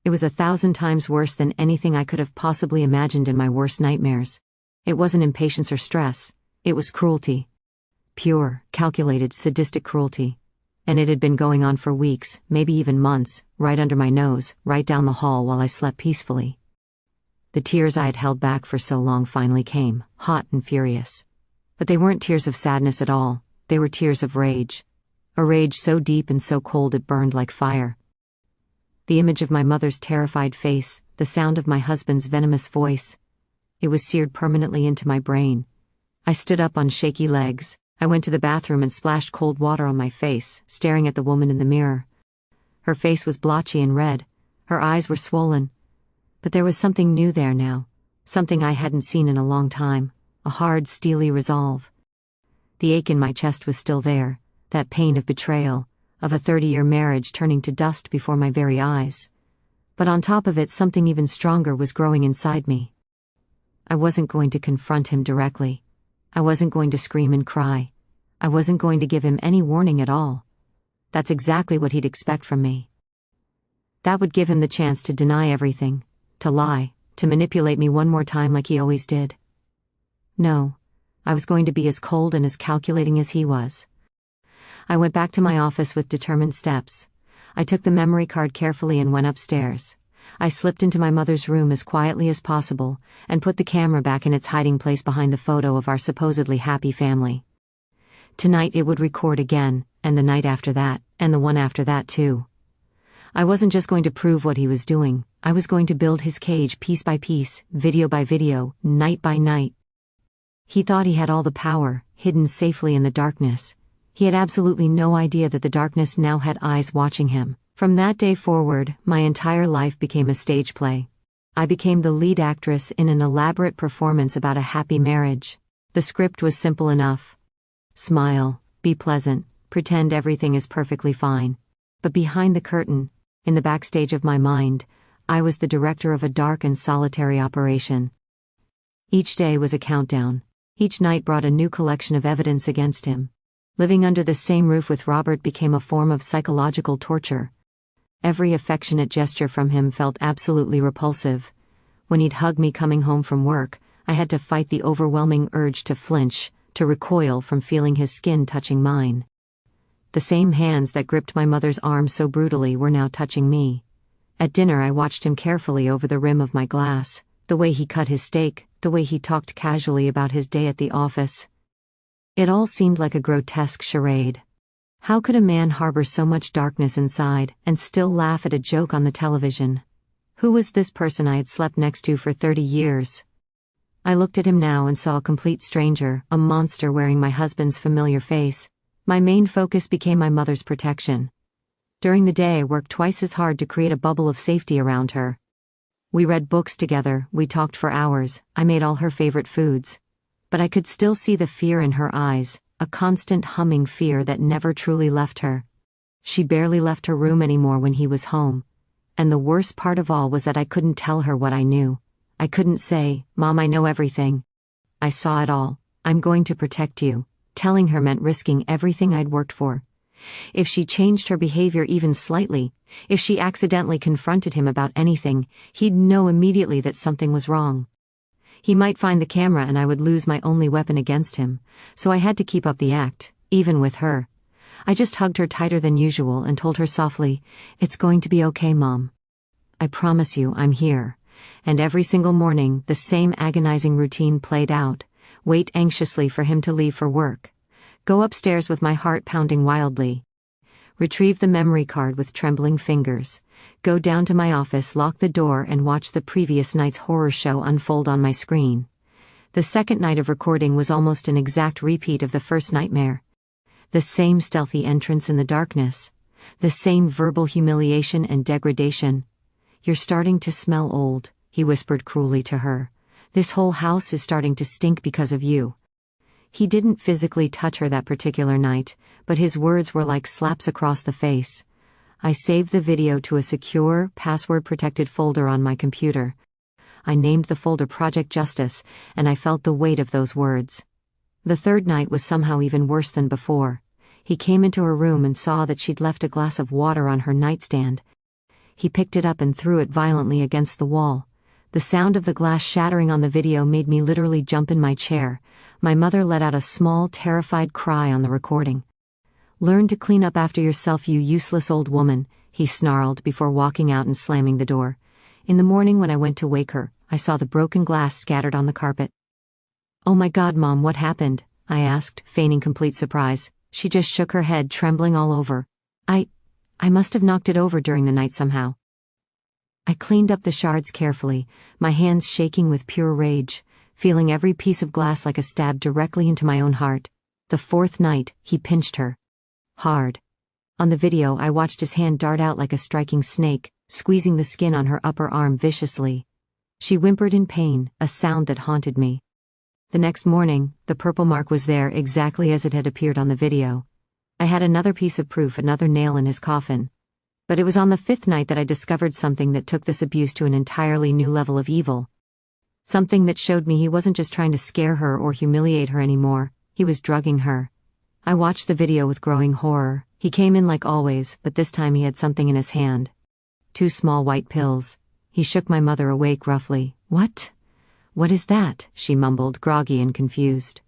It was 1,000 times worse than anything I could have possibly imagined in my worst nightmares. It wasn't impatience or stress. It was cruelty. Pure, calculated, sadistic cruelty. And it had been going on for weeks, maybe even months, right under my nose, right down the hall while I slept peacefully. The tears I had held back for so long finally came, hot and furious. But they weren't tears of sadness at all. They were tears of rage. A rage so deep and so cold it burned like fire. The image of my mother's terrified face, the sound of my husband's venomous voice. It was seared permanently into my brain. I stood up on shaky legs. I went to the bathroom and splashed cold water on my face, staring at the woman in the mirror. Her face was blotchy and red. Her eyes were swollen. But there was something new there now. Something I hadn't seen in a long time. A hard, steely resolve. The ache in my chest was still there. That pain of betrayal, of a 30-year marriage turning to dust before my very eyes. But on top of it, something even stronger was growing inside me. I wasn't going to confront him directly. I wasn't going to scream and cry. I wasn't going to give him any warning at all. That's exactly what he'd expect from me. That would give him the chance to deny everything, to lie, to manipulate me one more time like he always did. No, I was going to be as cold and as calculating as he was. I went back to my office with determined steps. I took the memory card carefully and went upstairs. I slipped into my mother's room as quietly as possible, and put the camera back in its hiding place behind the photo of our supposedly happy family. Tonight it would record again, and the night after that, and the one after that too. I wasn't just going to prove what he was doing, I was going to build his cage piece by piece, video by video, night by night. He thought he had all the power, hidden safely in the darkness. He had absolutely no idea that the darkness now had eyes watching him. From that day forward, my entire life became a stage play. I became the lead actress in an elaborate performance about a happy marriage. The script was simple enough. Smile, be pleasant, pretend everything is perfectly fine. But behind the curtain, in the backstage of my mind, I was the director of a dark and solitary operation. Each day was a countdown. Each night brought a new collection of evidence against him. Living under the same roof with Robert became a form of psychological torture. Every affectionate gesture from him felt absolutely repulsive. When he'd hug me coming home from work, I had to fight the overwhelming urge to flinch, to recoil from feeling his skin touching mine. The same hands that gripped my mother's arm so brutally were now touching me. At dinner I watched him carefully over the rim of my glass, the way he cut his steak, the way he talked casually about his day at the office. It all seemed like a grotesque charade. How could a man harbor so much darkness inside and still laugh at a joke on the television? Who was this person I had slept next to for 30 years? I looked at him now and saw a complete stranger, a monster wearing my husband's familiar face. My main focus became my mother's protection. During the day I worked twice as hard to create a bubble of safety around her. We read books together, we talked for hours, I made all her favorite foods. But I could still see the fear in her eyes, a constant humming fear that never truly left her. She barely left her room anymore when he was home. And the worst part of all was that I couldn't tell her what I knew. I couldn't say, "Mom, I know everything." I saw it all. "I'm going to protect you." Telling her meant risking everything I'd worked for. If she changed her behavior even slightly, if she accidentally confronted him about anything, he'd know immediately that something was wrong. He might find the camera and I would lose my only weapon against him, so I had to keep up the act, even with her. I just hugged her tighter than usual and told her softly, "It's going to be okay, Mom. I promise you, I'm here." And every single morning, the same agonizing routine played out. Wait anxiously for him to leave for work. Go upstairs with my heart pounding wildly. Retrieve the memory card with trembling fingers. Go down to my office, lock the door, and watch the previous night's horror show unfold on my screen. The second night of recording was almost an exact repeat of the first nightmare. The same stealthy entrance in the darkness. The same verbal humiliation and degradation. "You're starting to smell old," he whispered cruelly to her. "This whole house is starting to stink because of you." He didn't physically touch her that particular night, but his words were like slaps across the face. I saved the video to a secure, password-protected folder on my computer. I named the folder Project Justice, and I felt the weight of those words. The third night was somehow even worse than before. He came into her room and saw that she'd left a glass of water on her nightstand. He picked it up and threw it violently against the wall. The sound of the glass shattering on the video made me literally jump in my chair. My mother let out a small, terrified cry on the recording. "Learn to clean up after yourself, you useless old woman," he snarled before walking out and slamming the door. In the morning when I went to wake her, I saw the broken glass scattered on the carpet. "Oh my God, Mom, what happened?" I asked, feigning complete surprise. She just shook her head, trembling all over. I must have knocked it over during the night somehow." I cleaned up the shards carefully, my hands shaking with pure rage, feeling every piece of glass like a stab directly into my own heart. The fourth night, he pinched her. Hard. On the video, I watched his hand dart out like a striking snake, squeezing the skin on her upper arm viciously. She whimpered in pain, a sound that haunted me. The next morning, the purple mark was there exactly as it had appeared on the video. I had another piece of proof, another nail in his coffin. But it was on the fifth night that I discovered something that took this abuse to an entirely new level of evil. Something that showed me he wasn't just trying to scare her or humiliate her anymore, he was drugging her. I watched the video with growing horror. He came in like always, but this time he had something in his hand. 2 small white pills. He shook my mother awake roughly. "What? What is that?" she mumbled, groggy and confused.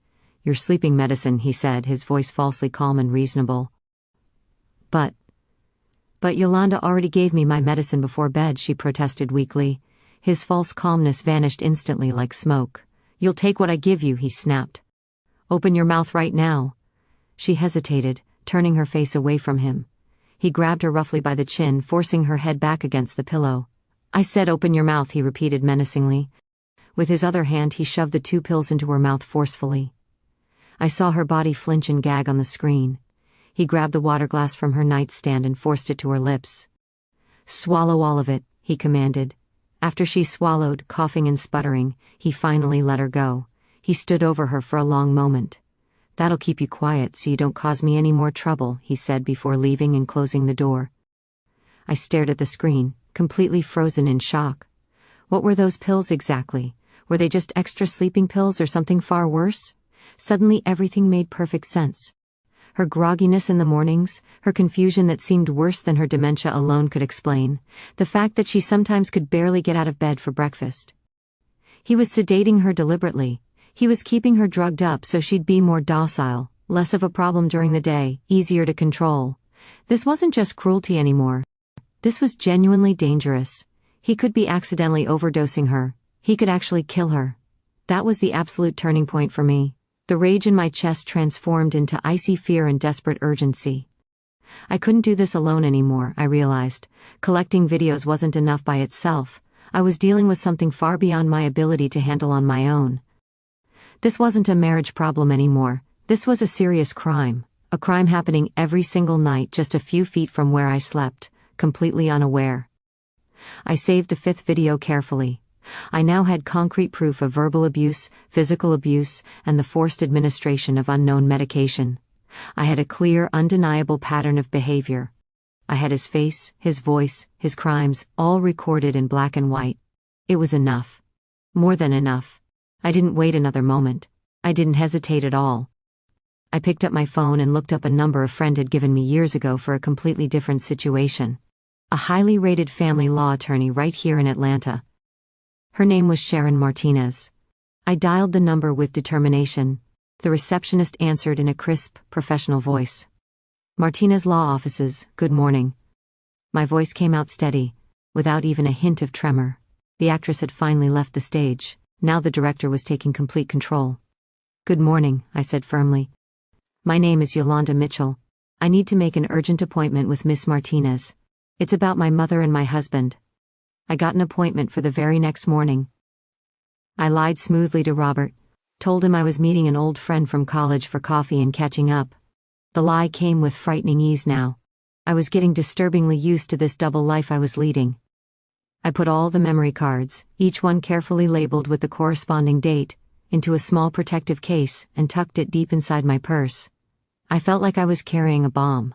"Your sleeping medicine," he said, his voice falsely calm and reasonable. But Yolanda already gave me my medicine before bed," she protested weakly. His false calmness vanished instantly like smoke. "You'll take what I give you," he snapped. "Open your mouth right now." She hesitated, turning her face away from him. He grabbed her roughly by the chin, forcing her head back against the pillow. "I said open your mouth," he repeated menacingly. With his other hand he shoved the 2 pills into her mouth forcefully. I saw her body flinch and gag on the screen. He grabbed the water glass from her nightstand and forced it to her lips. "Swallow all of it," he commanded. After she swallowed, coughing and sputtering, he finally let her go. He stood over her for a long moment. "That'll keep you quiet so you don't cause me any more trouble," he said before leaving and closing the door. I stared at the screen, completely frozen in shock. What were those pills exactly? Were they just extra sleeping pills or something far worse? Suddenly everything made perfect sense. Her grogginess in the mornings, her confusion that seemed worse than her dementia alone could explain, the fact that she sometimes could barely get out of bed for breakfast. He was sedating her deliberately. He was keeping her drugged up so she'd be more docile, less of a problem during the day, easier to control. This wasn't just cruelty anymore. This was genuinely dangerous. He could be accidentally overdosing her. He could actually kill her. That was the absolute turning point for me. The rage in my chest transformed into icy fear and desperate urgency. I couldn't do this alone anymore, I realized. Collecting videos wasn't enough by itself. I was dealing with something far beyond my ability to handle on my own. This wasn't a marriage problem anymore. This was a serious crime. A crime happening every single night just a few feet from where I slept, completely unaware. I saved the 5th video carefully. I now had concrete proof of verbal abuse, physical abuse, and the forced administration of unknown medication. I had a clear, undeniable pattern of behavior. I had his face, his voice, his crimes, all recorded in black and white. It was enough. More than enough. I didn't wait another moment. I didn't hesitate at all. I picked up my phone and looked up a number a friend had given me years ago for a completely different situation. A highly rated family law attorney right here in Atlanta. Her name was Sharon Martinez. I dialed the number with determination. The receptionist answered in a crisp, professional voice. "Martinez Law Offices, good morning." My voice came out steady, without even a hint of tremor. The actress had finally left the stage. Now the director was taking complete control. "Good morning," I said firmly. "My name is Yolanda Mitchell. I need to make an urgent appointment with Miss Martinez. It's about my mother and my husband." I got an appointment for the very next morning. I lied smoothly to Robert, told him I was meeting an old friend from college for coffee and catching up. The lie came with frightening ease now. I was getting disturbingly used to this double life I was leading. I put all the memory cards, each one carefully labeled with the corresponding date, into a small protective case and tucked it deep inside my purse. I felt like I was carrying a bomb.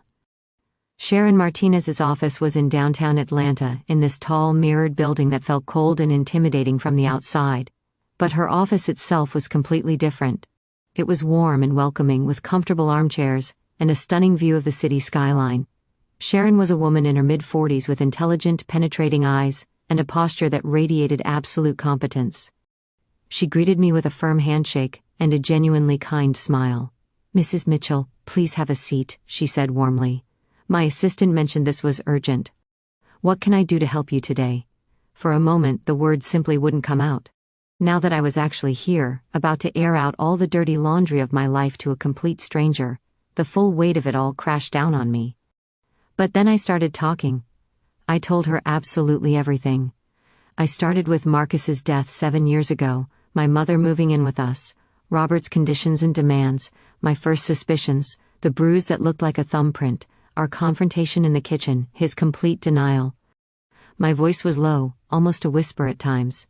Sharon Martinez's office was in downtown Atlanta, in this tall, mirrored building that felt cold and intimidating from the outside. But her office itself was completely different. It was warm and welcoming, with comfortable armchairs and a stunning view of the city skyline. Sharon was a woman in her mid-40s with intelligent, penetrating eyes and a posture that radiated absolute competence. She greeted me with a firm handshake and a genuinely kind smile. "Mrs. Mitchell, please have a seat," she said warmly. "My assistant mentioned this was urgent. What can I do to help you today?" For a moment, the words simply wouldn't come out. Now that I was actually here, about to air out all the dirty laundry of my life to a complete stranger, the full weight of it all crashed down on me. But then I started talking. I told her absolutely everything. I started with Marcus's death 7 years ago, my mother moving in with us, Robert's conditions and demands, my first suspicions, the bruise that looked like a thumbprint, our confrontation in the kitchen, his complete denial. My voice was low, almost a whisper at times.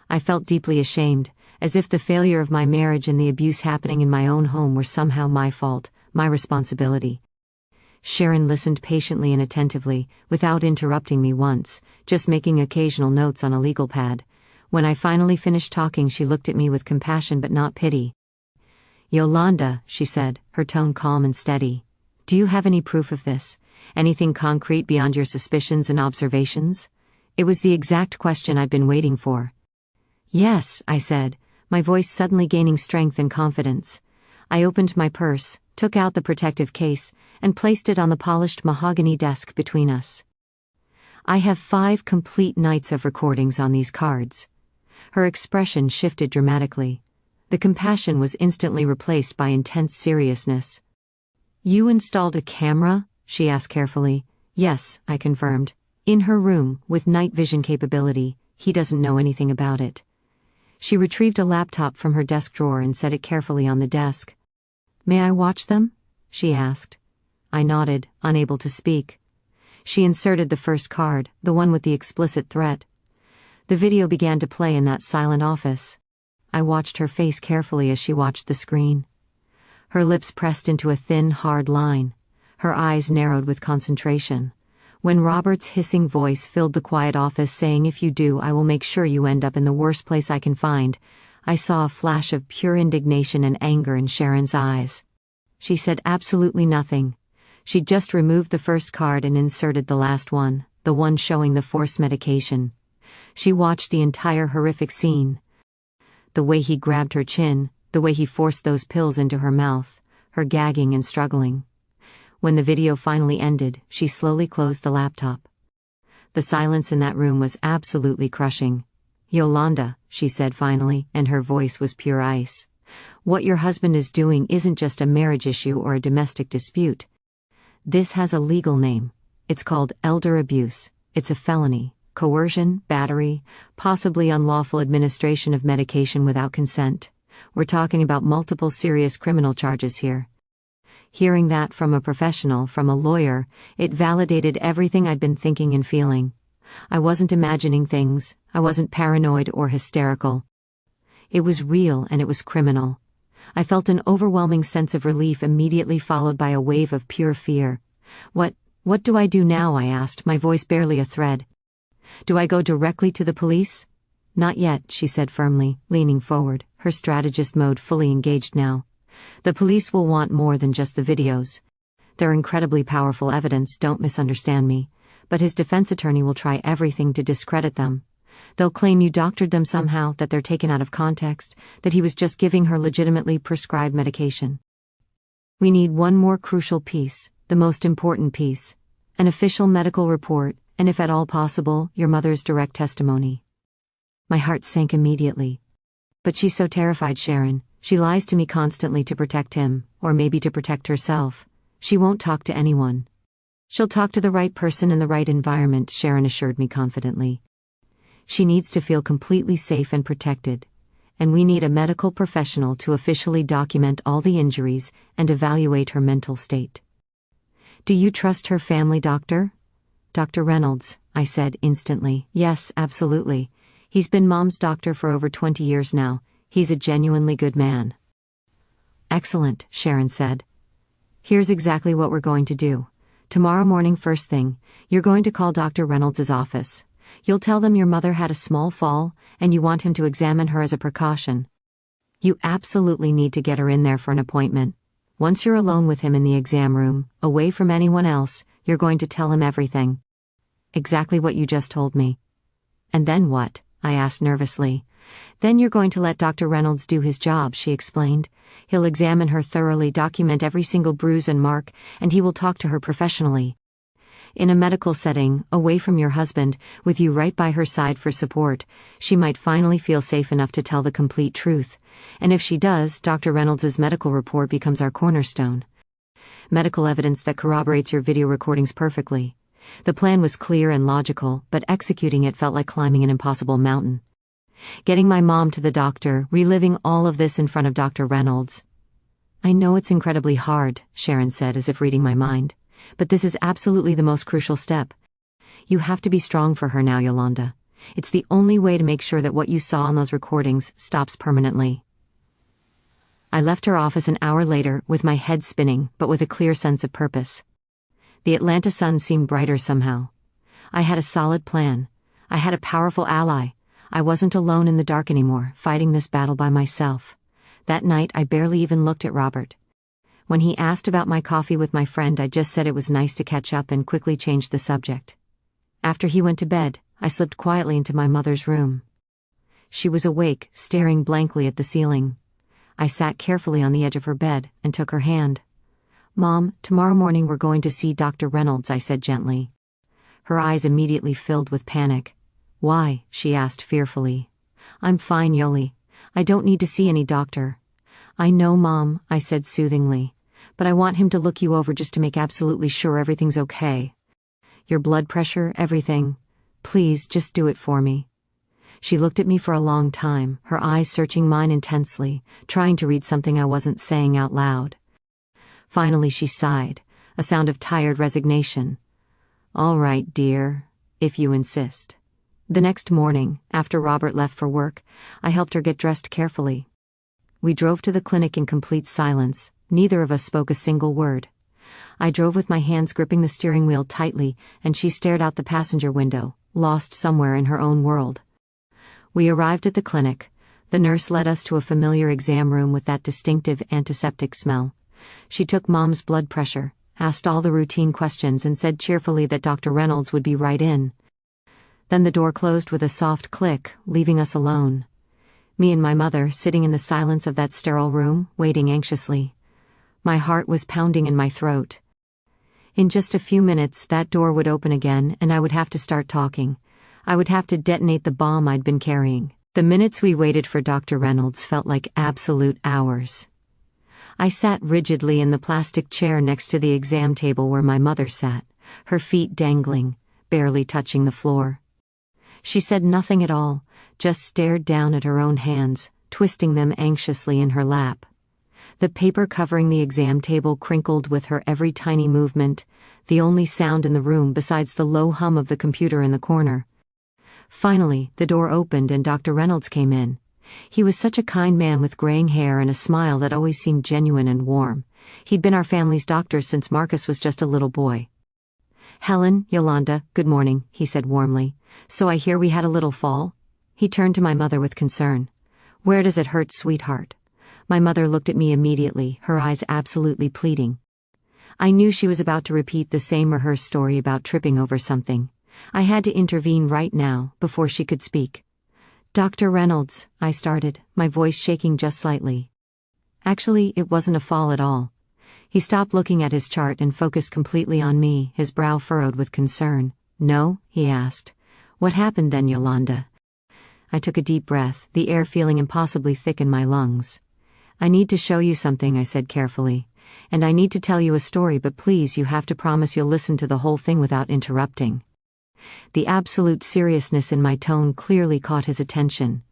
I felt deeply ashamed, as if the failure of my marriage and the abuse happening in my own home were somehow my fault, my responsibility. Sharon listened patiently and attentively, without interrupting me once, just making occasional notes on a legal pad. When I finally finished talking, she looked at me with compassion but not pity. "Yolanda," she said, her tone calm and steady. "Do you have any proof of this? Anything concrete beyond your suspicions and observations?" It was the exact question I'd been waiting for. "Yes," I said, my voice suddenly gaining strength and confidence. I opened my purse, took out the protective case, and placed it on the polished mahogany desk between us. "I have 5 complete nights of recordings on these cards." Her expression shifted dramatically. The compassion was instantly replaced by intense seriousness. "You installed a camera?" she asked carefully. "Yes," I confirmed. "In her room, with night vision capability. He doesn't know anything about it." She retrieved a laptop from her desk drawer and set it carefully on the desk. "May I watch them?" she asked. I nodded, unable to speak. She inserted the first card, the one with the explicit threat. The video began to play in that silent office. I watched her face carefully as she watched the screen. Her lips pressed into a thin, hard line. Her eyes narrowed with concentration. When Robert's hissing voice filled the quiet office saying, "If you do, I will make sure you end up in the worst place I can find," I saw a flash of pure indignation and anger in Sharon's eyes. She said absolutely nothing. She'd just removed the first card and inserted the last one, the one showing the forced medication. She watched the entire horrific scene. The way he grabbed her chin, the way he forced those pills into her mouth, her gagging and struggling. When the video finally ended, she slowly closed the laptop. The silence in that room was absolutely crushing. "Yolanda," she said finally, and her voice was pure ice. "What your husband is doing isn't just a marriage issue or a domestic dispute. This has a legal name. It's called elder abuse. It's a felony, coercion, battery, possibly unlawful administration of medication without consent. We're talking about multiple serious criminal charges here." Hearing that from a professional, from a lawyer, it validated everything I'd been thinking and feeling. I wasn't imagining things. I wasn't paranoid or hysterical. It was real and it was criminal. I felt an overwhelming sense of relief immediately followed by a wave of pure fear. What do I do now?" I asked, my voice barely a thread. "Do I go directly to the police?" "Not yet," she said firmly, leaning forward, her strategist mode fully engaged now. "The police will want more than just the videos. They're incredibly powerful evidence, don't misunderstand me, but his defense attorney will try everything to discredit them. They'll claim you doctored them somehow, that they're taken out of context, that he was just giving her legitimately prescribed medication. We need one more crucial piece, the most important piece. An official medical report, and if at all possible, your mother's direct testimony." My heart sank immediately. "But she's so terrified, Sharon. She lies to me constantly to protect him, or maybe to protect herself. She won't talk to anyone." "She'll talk to the right person in the right environment," Sharon assured me confidently. "She needs to feel completely safe and protected. And we need a medical professional to officially document all the injuries and evaluate her mental state." "Do you trust her family doctor?" "Dr. Reynolds," I said instantly. "Yes, absolutely. He's been Mom's doctor for over 20 years now. He's a genuinely good man." "Excellent," Sharon said. "Here's exactly what we're going to do. Tomorrow morning first thing, you're going to call Dr. Reynolds' office. You'll tell them your mother had a small fall, and you want him to examine her as a precaution. You absolutely need to get her in there for an appointment. Once you're alone with him in the exam room, away from anyone else, you're going to tell him everything. Exactly what you just told me." "And then what?" I asked nervously. "Then you're going to let Dr. Reynolds do his job," she explained. "He'll examine her thoroughly, document every single bruise and mark, and he will talk to her professionally. In a medical setting, away from your husband, with you right by her side for support, she might finally feel safe enough to tell the complete truth. And if she does, Dr. Reynolds' medical report becomes our cornerstone. Medical evidence that corroborates your video recordings perfectly." The plan was clear and logical, but executing it felt like climbing an impossible mountain. Getting my mom to the doctor, reliving all of this in front of Dr. Reynolds. "I know it's incredibly hard," Sharon said as if reading my mind, "but this is absolutely the most crucial step. You have to be strong for her now, Yolanda. It's the only way to make sure that what you saw on those recordings stops permanently." I left her office an hour later, with my head spinning, but with a clear sense of purpose. The Atlanta sun seemed brighter somehow. I had a solid plan. I had a powerful ally. I wasn't alone in the dark anymore, fighting this battle by myself. That night I barely even looked at Robert. When he asked about my coffee with my friend, I just said it was nice to catch up and quickly changed the subject. After he went to bed, I slipped quietly into my mother's room. She was awake, staring blankly at the ceiling. I sat carefully on the edge of her bed and took her hand. "Mom, tomorrow morning we're going to see Dr. Reynolds," I said gently. Her eyes immediately filled with panic. "Why?" she asked fearfully. "I'm fine, Yoli. I don't need to see any doctor." "I know, Mom," I said soothingly. "But I want him to look you over just to make absolutely sure everything's okay. Your blood pressure, everything. Please, just do it for me." She looked at me for a long time, her eyes searching mine intensely, trying to read something I wasn't saying out loud. Finally she sighed, a sound of tired resignation. "All right, dear, if you insist." The next morning, after Robert left for work, I helped her get dressed carefully. We drove to the clinic in complete silence, Neither of us spoke a single word. I drove with my hands gripping the steering wheel tightly, and she stared out the passenger window, lost somewhere in her own world. We arrived at the clinic. The nurse led us to a familiar exam room with that distinctive antiseptic smell. She took Mom's blood pressure, asked all the routine questions, and said cheerfully that Dr. Reynolds would be right in. Then the door closed with a soft click, leaving us alone. Me and my mother sitting in the silence of that sterile room, waiting anxiously. My heart was pounding in my throat. In just a few minutes, that door would open again, and I would have to start talking. I would have to detonate the bomb I'd been carrying. The minutes we waited for Dr. Reynolds felt like absolute hours. I sat rigidly in the plastic chair next to the exam table where my mother sat, her feet dangling, barely touching the floor. She said nothing at all, just stared down at her own hands, twisting them anxiously in her lap. The paper covering the exam table crinkled with her every tiny movement, the only sound in the room besides the low hum of the computer in the corner. Finally, the door opened and Dr. Reynolds came in. He was such a kind man with graying hair and a smile that always seemed genuine and warm. He'd been our family's doctor since Marcus was just a little boy. "Helen, Yolanda, good morning," he said warmly. "So I hear we had a little fall?" He turned to my mother with concern. "Where does it hurt, sweetheart?" My mother looked at me immediately, her eyes absolutely pleading. I knew she was about to repeat the same rehearsed story about tripping over something. I had to intervene right now, before she could speak. "Dr. Reynolds," I started, my voice shaking just slightly. Actually, it wasn't a fall at all. He stopped looking at his chart and focused completely on me, his brow furrowed with concern. "No?" he asked. "What happened then, Yolanda?" I took a deep breath, the air feeling impossibly thick in my lungs. "I need to show you something," I said carefully. "And I need to tell you a story, but please, you have to promise you'll listen to the whole thing without interrupting." The absolute seriousness in my tone clearly caught his attention.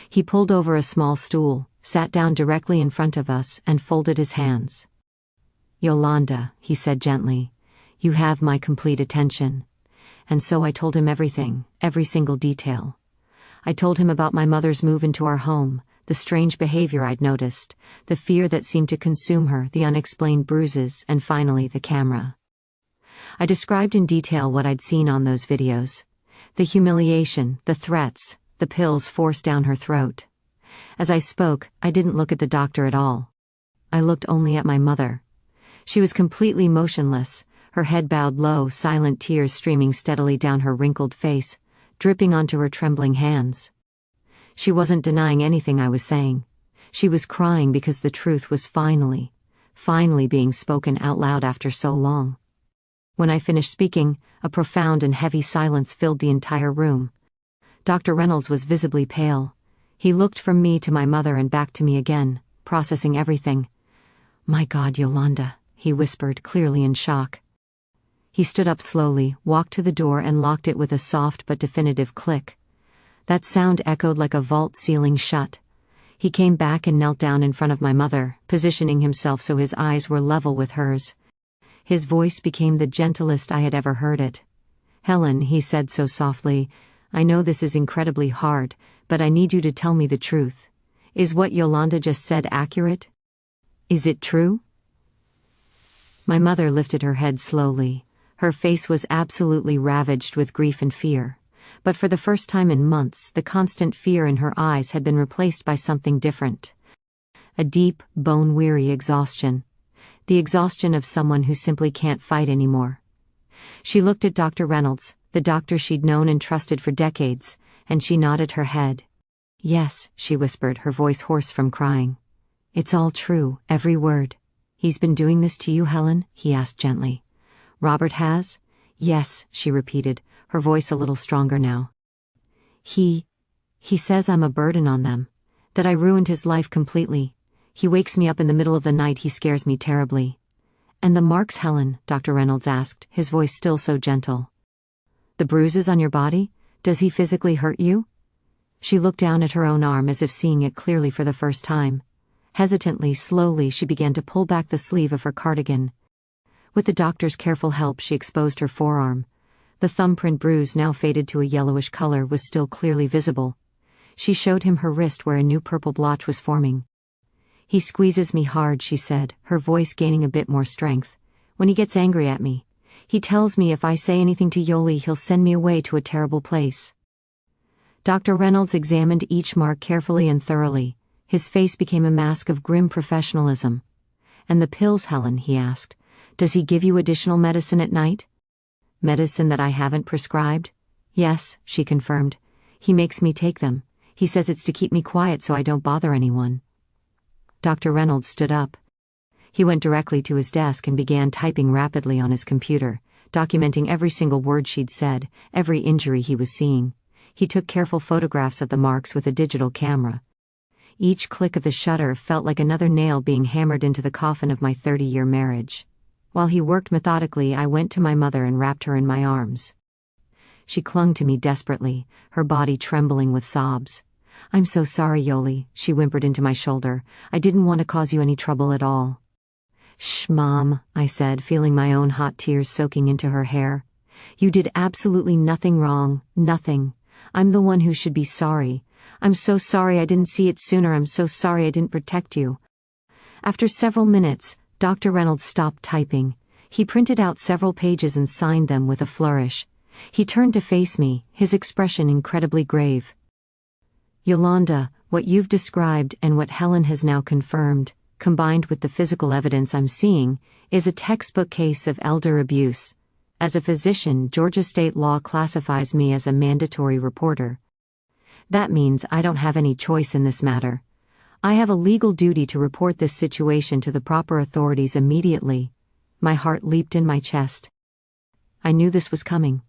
He pulled over a small stool, sat down directly in front of us, and folded his hands. "Yolanda," he said gently, "you have my complete attention." And so I told him everything, every single detail. I told him about my mother's move into our home, the strange behavior I'd noticed, the fear that seemed to consume her, the unexplained bruises, and finally the camera. I described in detail what I'd seen on those videos. The humiliation, the threats, the pills forced down her throat. As I spoke, I didn't look at the doctor at all. I looked only at my mother. She was completely motionless, her head bowed low, silent tears streaming steadily down her wrinkled face, dripping onto her trembling hands. She wasn't denying anything I was saying. She was crying because the truth was finally being spoken out loud after so long. When I finished speaking, a profound and heavy silence filled the entire room. Dr. Reynolds was visibly pale. He looked from me to my mother and back to me again, processing everything. "My God, Yolanda," he whispered, clearly in shock. He stood up slowly, walked to the door and locked it with a soft but definitive click. That sound echoed like a vault ceiling shut. He came back and knelt down in front of my mother, positioning himself so his eyes were level with hers. His voice became the gentlest I had ever heard it. "Helen," he said so softly, "I know this is incredibly hard, but I need you to tell me the truth. Is what Yolanda just said accurate? Is it true?" My mother lifted her head slowly. Her face was absolutely ravaged with grief and fear. But for the first time in months, the constant fear in her eyes had been replaced by something different. A deep, bone-weary exhaustion. The exhaustion of someone who simply can't fight anymore. She looked at Dr. Reynolds, the doctor she'd known and trusted for decades, and she nodded her head. "Yes," she whispered, her voice hoarse from crying. "It's all true, every word." "He's been doing this to you, Helen?" he asked gently. "Robert has?" "Yes," she repeated, her voice a little stronger now. He says I'm a burden on them, that I ruined his life completely. He wakes me up in the middle of the night, he scares me terribly." "And the marks, Helen?" Dr. Reynolds asked, his voice still so gentle. "The bruises on your body? Does he physically hurt you?" She looked down at her own arm as if seeing it clearly for the first time. Hesitantly, slowly, she began to pull back the sleeve of her cardigan. With the doctor's careful help, she exposed her forearm. The thumbprint bruise, now faded to a yellowish color, was still clearly visible. She showed him her wrist where a new purple blotch was forming. He squeezes me hard, she said, her voice gaining a bit more strength. When he gets angry at me, he tells me if I say anything to Yoli, he'll send me away to a terrible place. Dr. Reynolds examined each mark carefully and thoroughly. His face became a mask of grim professionalism. And the pills, Helen, he asked. Does he give you additional medicine at night? Medicine that I haven't prescribed? Yes, she confirmed. He makes me take them. He says it's to keep me quiet so I don't bother anyone. Dr. Reynolds stood up. He went directly to his desk and began typing rapidly on his computer, documenting every single word she'd said, every injury he was seeing. He took careful photographs of the marks with a digital camera. Each click of the shutter felt like another nail being hammered into the coffin of my 30-year marriage. While he worked methodically, I went to my mother and wrapped her in my arms. She clung to me desperately, her body trembling with sobs. I'm so sorry, Yoli, she whimpered into my shoulder. I didn't want to cause you any trouble at all. Shh, Mom, I said, feeling my own hot tears soaking into her hair. You did absolutely nothing wrong, nothing. I'm the one who should be sorry. I'm so sorry I didn't see it sooner. I'm so sorry I didn't protect you. After several minutes, Dr. Reynolds stopped typing. He printed out several pages and signed them with a flourish. He turned to face me, his expression incredibly grave. Yolanda, what you've described and what Helen has now confirmed, combined with the physical evidence I'm seeing, is a textbook case of elder abuse. As a physician, Georgia state law classifies me as a mandatory reporter. That means I don't have any choice in this matter. I have a legal duty to report this situation to the proper authorities immediately. My heart leaped in my chest. I knew this was coming.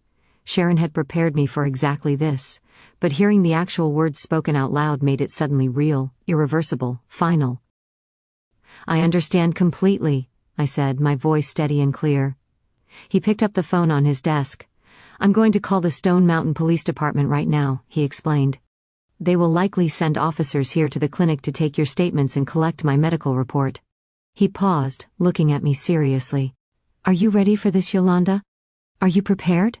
Sharon had prepared me for exactly this, but hearing the actual words spoken out loud made it suddenly real, irreversible, final. I understand completely, I said, my voice steady and clear. He picked up the phone on his desk. I'm going to call the Stone Mountain Police Department right now, he explained. They will likely send officers here to the clinic to take your statements and collect my medical report. He paused, looking at me seriously. Are you ready for this, Yolanda? Are you prepared?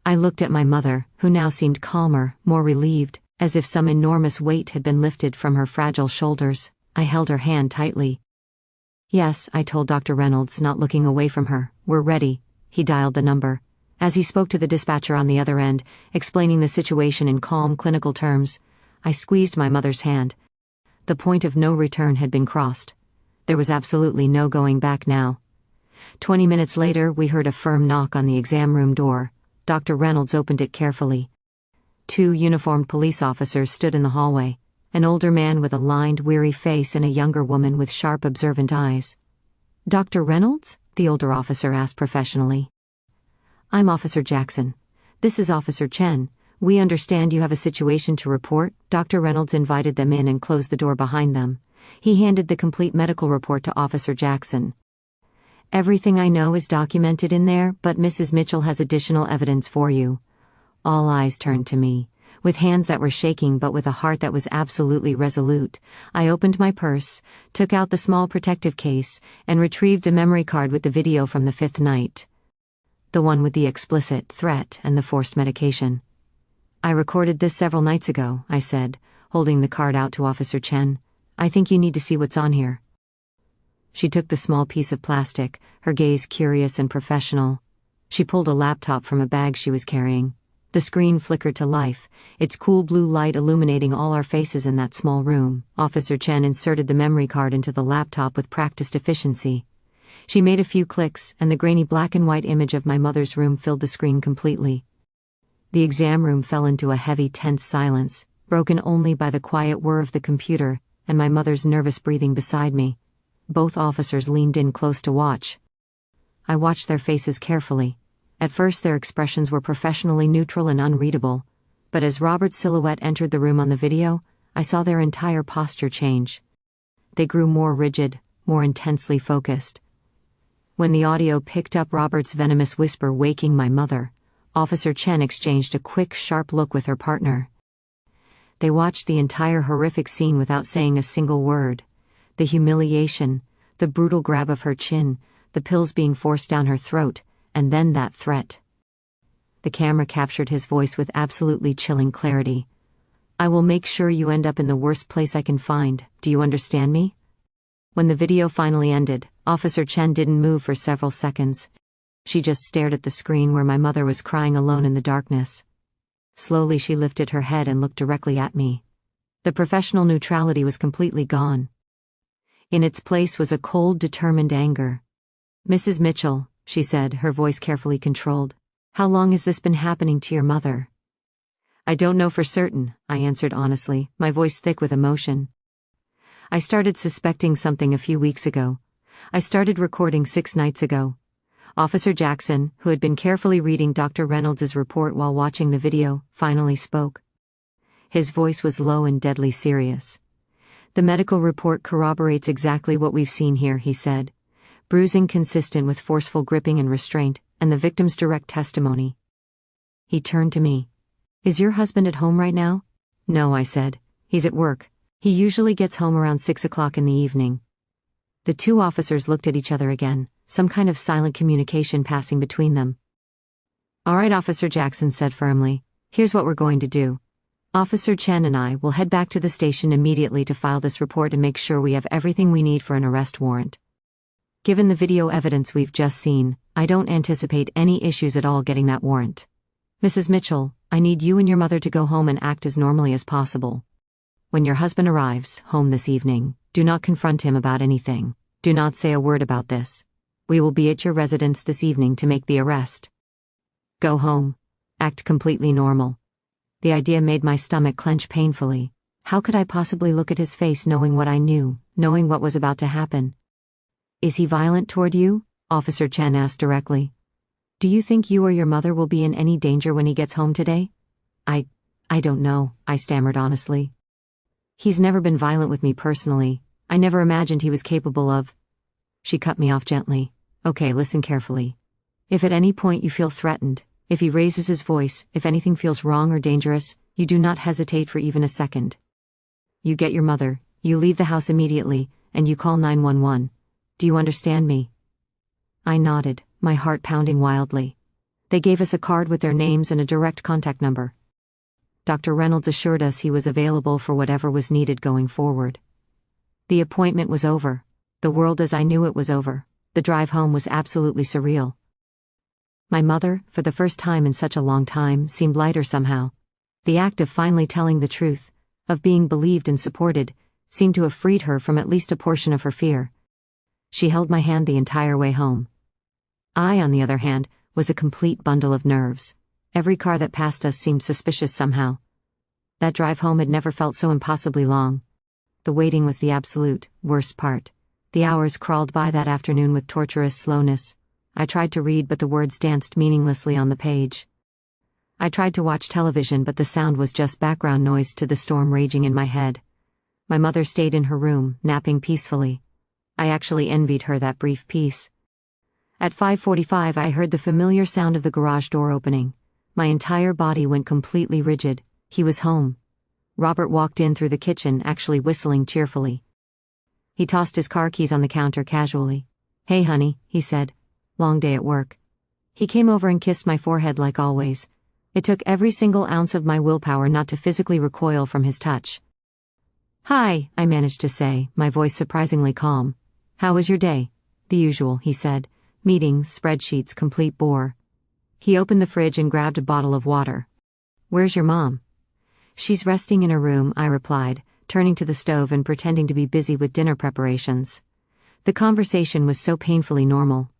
I looked at my mother, who now seemed calmer, more relieved, as if some enormous weight had been lifted from her fragile shoulders. I held her hand tightly. Yes, I told Dr. Reynolds, not looking away from her. We're ready. He dialed the number. As he spoke to the dispatcher on the other end, explaining the situation in calm, clinical terms, I squeezed my mother's hand. The point of no return had been crossed. There was absolutely no going back now. 20 minutes later, we heard a firm knock on the exam room door. Dr. Reynolds opened it carefully. 2 uniformed police officers stood in the hallway, an older man with a lined, weary face and a younger woman with sharp, observant eyes. Dr. Reynolds? The older officer asked professionally. I'm Officer Jackson. This is Officer Chen. We understand you have a situation to report. Dr. Reynolds invited them in and closed the door behind them. He handed the complete medical report to Officer Jackson. Everything I know is documented in there, but Mrs. Mitchell has additional evidence for you. All eyes turned to me. With hands that were shaking but with a heart that was absolutely resolute, I opened my purse, took out the small protective case, and retrieved a memory card with the video from the 5th night. The one with the explicit threat and the forced medication. I recorded this several nights ago, I said, holding the card out to Officer Chen. I think you need to see what's on here. She took the small piece of plastic, her gaze curious and professional. She pulled a laptop from a bag she was carrying. The screen flickered to life, its cool blue light illuminating all our faces in that small room. Officer Chen inserted the memory card into the laptop with practiced efficiency. She made a few clicks, and the grainy black and white image of my mother's room filled the screen completely. The exam room fell into a heavy, tense silence, broken only by the quiet whir of the computer and my mother's nervous breathing beside me. Both officers leaned in close to watch. I watched their faces carefully. At first their expressions were professionally neutral and unreadable, but as Robert's silhouette entered the room on the video, I saw their entire posture change. They grew more rigid, more intensely focused. When the audio picked up Robert's venomous whisper waking my mother, Officer Chen exchanged a quick, sharp look with her partner. They watched the entire horrific scene without saying a single word. The humiliation, the brutal grab of her chin, the pills being forced down her throat, and then that threat. The camera captured his voice with absolutely chilling clarity. I will make sure you end up in the worst place I can find. Do you understand me? When the video finally ended, Officer Chen didn't move for several seconds. She just stared at the screen where my mother was crying alone in the darkness. Slowly she lifted her head and looked directly at me. The professional neutrality was completely gone. In its place was a cold, determined anger. "Mrs. Mitchell," she said, her voice carefully controlled, "how long has this been happening to your mother?" "I don't know for certain," I answered honestly, my voice thick with emotion. "I started suspecting something a few weeks ago. I started recording 6 nights ago." Officer Jackson, who had been carefully reading Dr. Reynolds's report while watching the video, finally spoke. His voice was low and deadly serious. "The medical report corroborates exactly what we've seen here," he said. "Bruising consistent with forceful gripping and restraint, and the victim's direct testimony." He turned to me. "Is your husband at home right now?" "No," I said. "He's at work. He usually gets home around 6 o'clock in the evening." The two officers looked at each other again, some kind of silent communication passing between them. "All right," Officer Jackson said firmly. "Here's what we're going to do. Officer Chen and I will head back to the station immediately to file this report and make sure we have everything we need for an arrest warrant. Given the video evidence we've just seen, I don't anticipate any issues at all getting that warrant. Mrs. Mitchell, I need you and your mother to go home and act as normally as possible. When your husband arrives home this evening, do not confront him about anything. Do not say a word about this. We will be at your residence this evening to make the arrest. Go home. Act completely normal." The idea made my stomach clench painfully. How could I possibly look at his face knowing what I knew, knowing what was about to happen? "Is he violent toward you?" Officer Chen asked directly. "Do you think you or your mother will be in any danger when he gets home today?" I don't know," I stammered honestly. "He's never been violent with me personally. I never imagined he was capable of—" She cut me off gently. "Okay, listen carefully. If at any point you feel threatened, if he raises his voice, if anything feels wrong or dangerous, you do not hesitate for even a second. You get your mother, you leave the house immediately, and you call 911. Do you understand me?" I nodded, my heart pounding wildly. They gave us a card with their names and a direct contact number. Dr. Reynolds assured us he was available for whatever was needed going forward. The appointment was over. The world as I knew it was over. The drive home was absolutely surreal. My mother, for the first time in such a long time, seemed lighter somehow. The act of finally telling the truth, of being believed and supported, seemed to have freed her from at least a portion of her fear. She held my hand the entire way home. I, on the other hand, was a complete bundle of nerves. Every car that passed us seemed suspicious somehow. That drive home had never felt so impossibly long. The waiting was the absolute worst part. The hours crawled by that afternoon with torturous slowness. I tried to read, but the words danced meaninglessly on the page. I tried to watch television, but the sound was just background noise to the storm raging in my head. My mother stayed in her room, napping peacefully. I actually envied her that brief peace. At 5:45 I heard the familiar sound of the garage door opening. My entire body went completely rigid. He was home. Robert walked in through the kitchen, actually whistling cheerfully. He tossed his car keys on the counter casually. "Hey honey," he said. "Long day at work." He came over and kissed my forehead like always. It took every single ounce of my willpower not to physically recoil from his touch. "Hi," I managed to say, my voice surprisingly calm. "How was your day?" "The usual," he said. "Meetings, spreadsheets, complete bore." He opened the fridge and grabbed a bottle of water. "Where's your mom?" "She's resting in her room," I replied, turning to the stove and pretending to be busy with dinner preparations. The conversation was so painfully normal.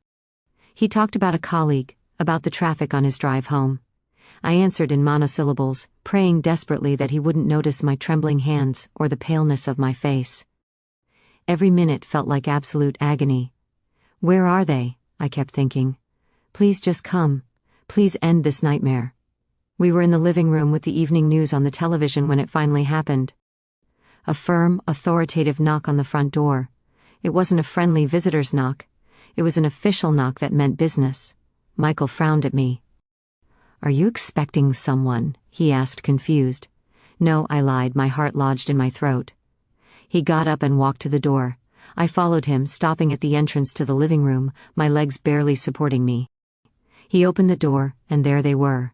He talked about a colleague, about the traffic on his drive home. I answered in monosyllables, praying desperately that he wouldn't notice my trembling hands or the paleness of my face. Every minute felt like absolute agony. Where are they? I kept thinking. Please just come. Please end this nightmare. We were in the living room with the evening news on the television when it finally happened. A firm, authoritative knock on the front door. It wasn't a friendly visitor's knock. It was an official knock that meant business. Michael frowned at me. "Are you expecting someone?" he asked, confused. "No," I lied, my heart lodged in my throat. He got up and walked to the door. I followed him, stopping at the entrance to the living room, my legs barely supporting me. He opened the door, and there they were.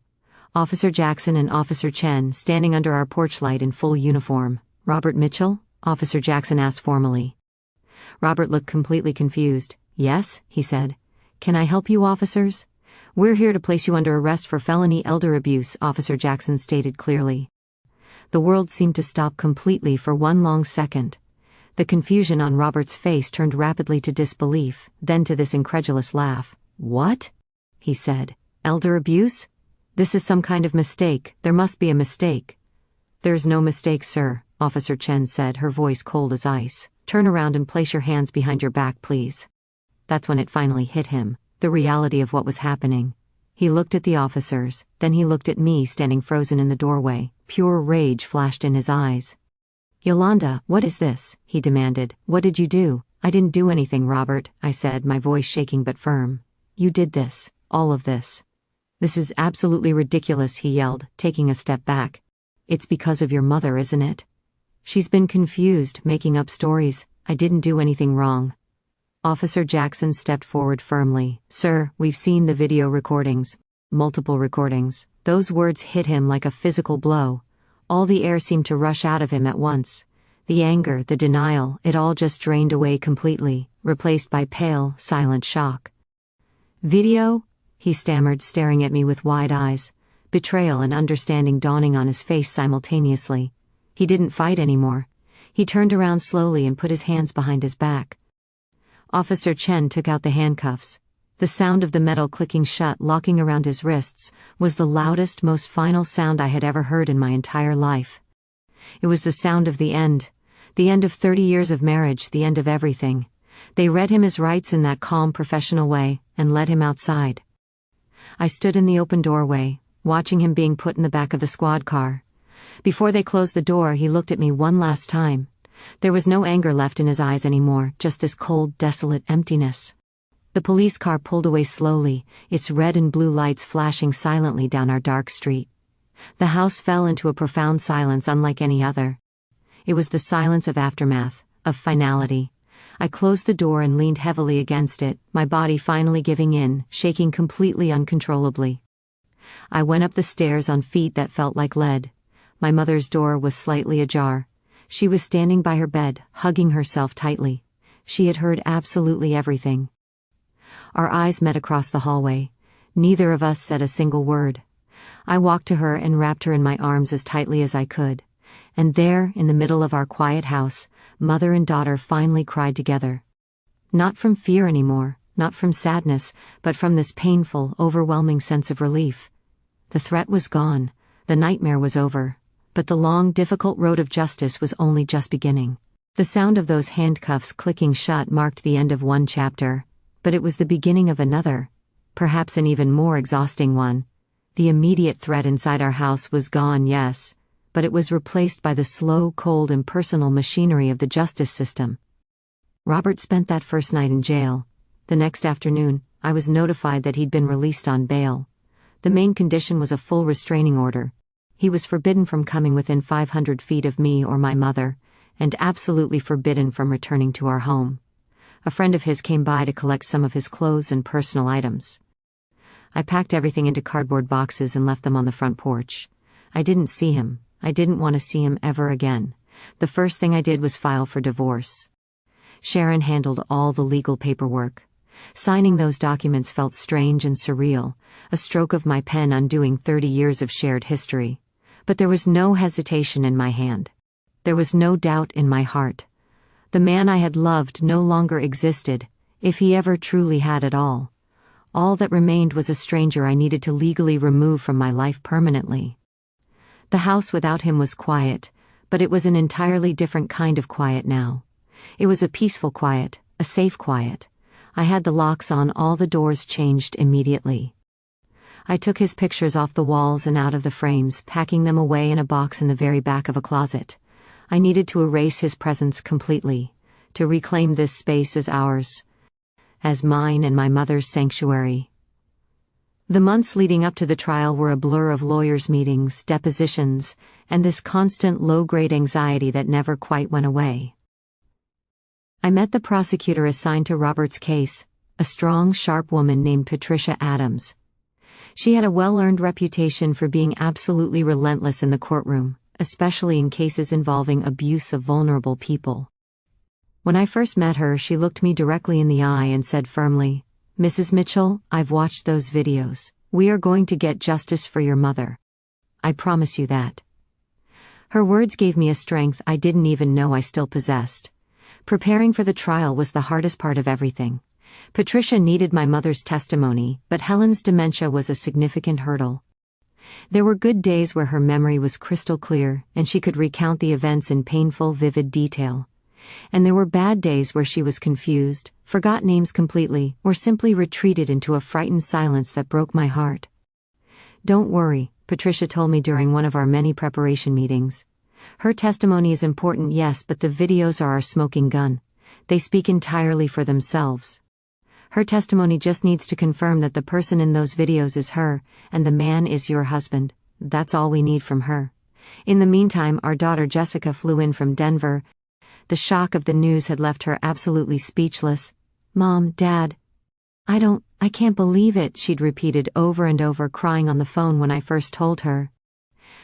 Officer Jackson and Officer Chen standing under our porch light in full uniform. "Robert Mitchell?" Officer Jackson asked formally. Robert looked completely confused. "Yes," he said. "Can I help you, officers?" "We're here to place you under arrest for felony elder abuse," Officer Jackson stated clearly. The world seemed to stop completely for one long second. The confusion on Robert's face turned rapidly to disbelief, then to this incredulous laugh. "What?" he said. "Elder abuse? This is some kind of mistake. There must be a mistake." "There's no mistake, sir," Officer Chen said, her voice cold as ice. "Turn around and place your hands behind your back, please." That's when it finally hit him, the reality of what was happening. He looked at the officers, then he looked at me standing frozen in the doorway. Pure rage flashed in his eyes. "Yolanda, what is this?" he demanded. "What did you do?" "I didn't do anything, Robert," I said, my voice shaking but firm. "You did this, all of this. This is absolutely ridiculous," he yelled, taking a step back. "It's because of your mother, isn't it? She's been confused, making up stories. I didn't do anything wrong." Officer Jackson stepped forward firmly. "Sir, we've seen the video recordings. Multiple recordings." Those words hit him like a physical blow. All the air seemed to rush out of him at once. The anger, the denial, it all just drained away completely, replaced by pale, silent shock. "Video?" he stammered, staring at me with wide eyes, betrayal and understanding dawning on his face simultaneously. He didn't fight anymore. He turned around slowly and put his hands behind his back. Officer Chen took out the handcuffs. The sound of the metal clicking shut, locking around his wrists, was the loudest, most final sound I had ever heard in my entire life. It was the sound of the end of 30 years of marriage, the end of everything. They read him his rights in that calm, professional way, and led him outside. I stood in the open doorway, watching him being put in the back of the squad car. Before they closed the door, he looked at me one last time. There was no anger left in his eyes anymore, just this cold, desolate emptiness. The police car pulled away slowly, its red and blue lights flashing silently down our dark street. The house fell into a profound silence unlike any other. It was the silence of aftermath, of finality. I closed the door and leaned heavily against it, my body finally giving in, shaking completely uncontrollably. I went up the stairs on feet that felt like lead. My mother's door was slightly ajar. She was standing by her bed, hugging herself tightly. She had heard absolutely everything. Our eyes met across the hallway. Neither of us said a single word. I walked to her and wrapped her in my arms as tightly as I could. And there, in the middle of our quiet house, mother and daughter finally cried together. Not from fear anymore, not from sadness, but from this painful, overwhelming sense of relief. The threat was gone, the nightmare was over, but the long, difficult road of justice was only just beginning. The sound of those handcuffs clicking shut marked the end of one chapter, but it was the beginning of another, perhaps an even more exhausting one. The immediate threat inside our house was gone, yes, but it was replaced by the slow, cold, impersonal machinery of the justice system. Robert spent that first night in jail. The next afternoon, I was notified that he'd been released on bail. The main condition was a full restraining order. He was forbidden from coming within 500 feet of me or my mother, and absolutely forbidden from returning to our home. A friend of his came by to collect some of his clothes and personal items. I packed everything into cardboard boxes and left them on the front porch. I didn't see him. I didn't want to see him ever again. The first thing I did was file for divorce. Sharon handled all the legal paperwork. Signing those documents felt strange and surreal, a stroke of my pen undoing 30 years of shared history. But there was no hesitation in my hand. There was no doubt in my heart. The man I had loved no longer existed, if he ever truly had at all. All that remained was a stranger I needed to legally remove from my life permanently. The house without him was quiet, but it was an entirely different kind of quiet now. It was a peaceful quiet, a safe quiet. I had the locks on all the doors changed immediately. I took his pictures off the walls and out of the frames, packing them away in a box in the very back of a closet. I needed to erase his presence completely, to reclaim this space as ours, as mine and my mother's sanctuary. The months leading up to the trial were a blur of lawyers' meetings, depositions, and this constant low-grade anxiety that never quite went away. I met the prosecutor assigned to Robert's case, a strong, sharp woman named Patricia Adams. She had a well-earned reputation for being absolutely relentless in the courtroom, especially in cases involving abuse of vulnerable people. When I first met her, she looked me directly in the eye and said firmly, "Mrs. Mitchell, I've watched those videos. We are going to get justice for your mother. I promise you that." Her words gave me a strength I didn't even know I still possessed. Preparing for the trial was the hardest part of everything. Patricia needed my mother's testimony, but Helen's dementia was a significant hurdle. There were good days where her memory was crystal clear, and she could recount the events in painful, vivid detail. And there were bad days where she was confused, forgot names completely, or simply retreated into a frightened silence that broke my heart. "Don't worry," Patricia told me during one of our many preparation meetings. "Her testimony is important, yes, but the videos are our smoking gun. They speak entirely for themselves. Her testimony just needs to confirm that the person in those videos is her, and the man is your husband. That's all we need from her." In the meantime, our daughter Jessica flew in from Denver. The shock of the news had left her absolutely speechless. "Mom, Dad, I can't believe it," she'd repeated over and over, crying on the phone when I first told her.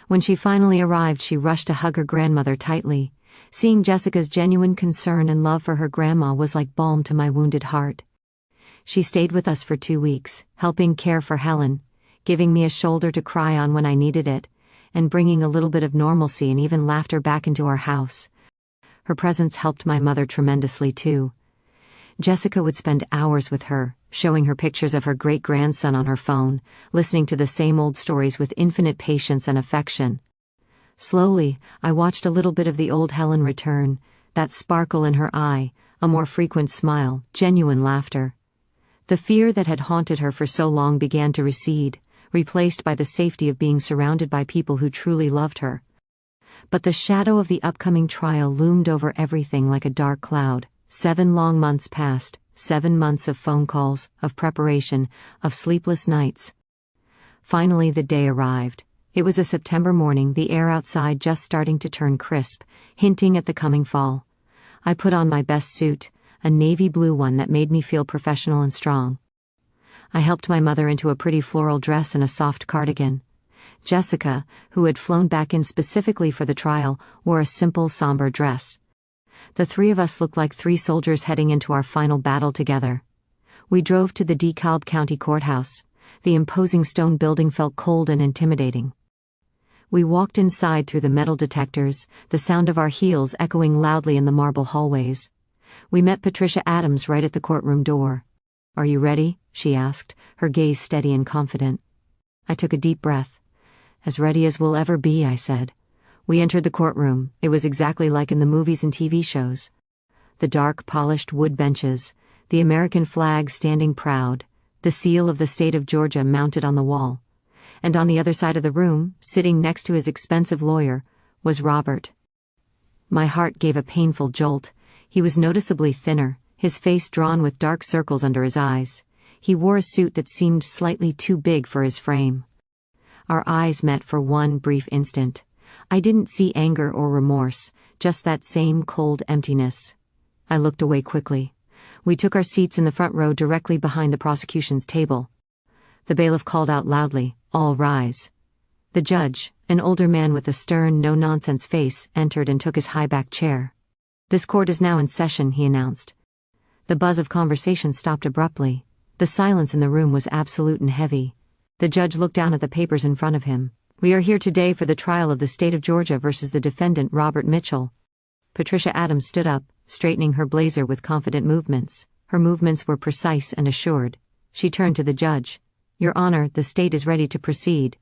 When she finally arrived, she rushed to hug her grandmother tightly. Seeing Jessica's genuine concern and love for her grandma was like balm to my wounded heart. She stayed with us for 2 weeks, helping care for Helen, giving me a shoulder to cry on when I needed it, and bringing a little bit of normalcy and even laughter back into our house. Her presence helped my mother tremendously too. Jessica would spend hours with her, showing her pictures of her great-grandson on her phone, listening to the same old stories with infinite patience and affection. Slowly, I watched a little bit of the old Helen return, that sparkle in her eye, a more frequent smile, genuine laughter. The fear that had haunted her for so long began to recede, replaced by the safety of being surrounded by people who truly loved her. But the shadow of the upcoming trial loomed over everything like a dark cloud. 7 long months passed, 7 months of phone calls, of preparation, of sleepless nights. Finally the day arrived. It was a September morning, the air outside just starting to turn crisp, hinting at the coming fall. I put on my best suit, a navy blue one that made me feel professional and strong. I helped my mother into a pretty floral dress and a soft cardigan. Jessica, who had flown back in specifically for the trial, wore a simple, somber dress. The 3 of us looked like 3 soldiers heading into our final battle together. We drove to the DeKalb County Courthouse. The imposing stone building felt cold and intimidating. We walked inside through the metal detectors, the sound of our heels echoing loudly in the marble hallways. We met Patricia Adams right at the courtroom door. "Are you ready?" she asked, her gaze steady and confident. I took a deep breath. "As ready as we'll ever be," I said. We entered the courtroom. It was exactly like in the movies and TV shows. The dark, polished wood benches, the American flag standing proud, the seal of the state of Georgia mounted on the wall. And on the other side of the room, sitting next to his expensive lawyer, was Robert. My heart gave a painful jolt. He was noticeably thinner, his face drawn with dark circles under his eyes. He wore a suit that seemed slightly too big for his frame. Our eyes met for one brief instant. I didn't see anger or remorse, just that same cold emptiness. I looked away quickly. We took our seats in the front row directly behind the prosecution's table. The bailiff called out loudly, "All rise." The judge, an older man with a stern, no-nonsense face, entered and took his high-backed chair. "This court is now in session," he announced. The buzz of conversation stopped abruptly. The silence in the room was absolute and heavy. The judge looked down at the papers in front of him. "We are here today for the trial of the state of Georgia versus the defendant Robert Mitchell." Patricia Adams stood up, straightening her blazer with confident movements. Her movements were precise and assured. She turned to the judge. "Your Honor, the state is ready to proceed."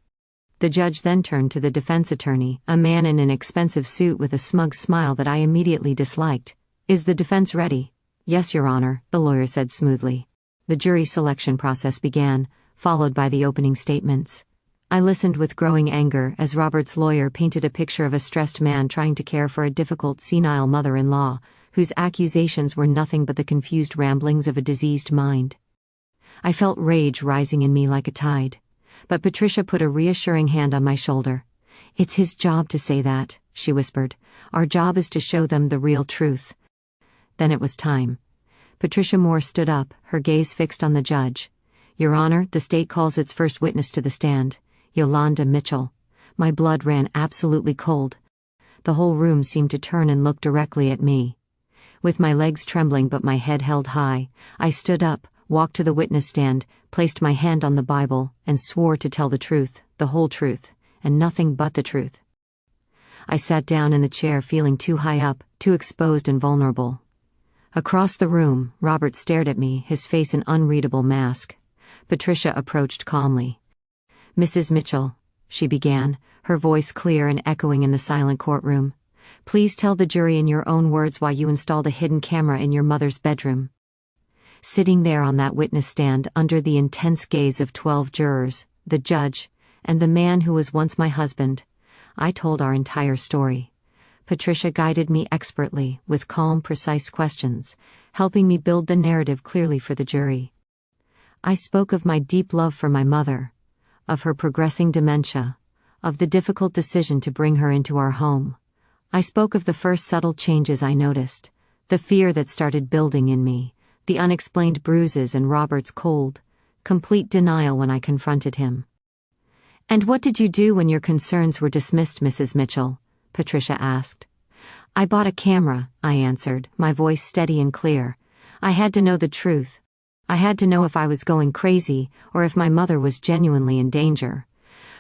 The judge then turned to the defense attorney, a man in an expensive suit with a smug smile that I immediately disliked. "Is the defense ready?" "Yes, Your Honor," the lawyer said smoothly. The jury selection process began, followed by the opening statements. I listened with growing anger as Robert's lawyer painted a picture of a stressed man trying to care for a difficult senile mother-in-law, whose accusations were nothing but the confused ramblings of a diseased mind. I felt rage rising in me like a tide. But Patricia put a reassuring hand on my shoulder. "It's his job to say that," she whispered. "Our job is to show them the real truth." Then it was time. Patricia Moore stood up, her gaze fixed on the judge. "Your Honor, the state calls its first witness to the stand, Yolanda Mitchell." My blood ran absolutely cold. The whole room seemed to turn and look directly at me. With my legs trembling but my head held high, I stood up, walked to the witness stand, placed my hand on the Bible, and swore to tell the truth, the whole truth, and nothing but the truth. I sat down in the chair feeling too high up, too exposed and vulnerable. Across the room, Robert stared at me, his face an unreadable mask. Patricia approached calmly. "Mrs. Mitchell," she began, her voice clear and echoing in the silent courtroom, "please tell the jury in your own words why you installed a hidden camera in your mother's bedroom." Sitting there on that witness stand under the intense gaze of 12 jurors, the judge, and the man who was once my husband, I told our entire story. Patricia guided me expertly, with calm, precise questions, helping me build the narrative clearly for the jury. I spoke of my deep love for my mother, of her progressing dementia, of the difficult decision to bring her into our home. I spoke of the first subtle changes I noticed, the fear that started building in me, the unexplained bruises and Robert's cold, complete denial when I confronted him. "And what did you do when your concerns were dismissed, Mrs. Mitchell?" Patricia asked. "I bought a camera," I answered, my voice steady and clear. "I had to know the truth. I had to know if I was going crazy, or if my mother was genuinely in danger."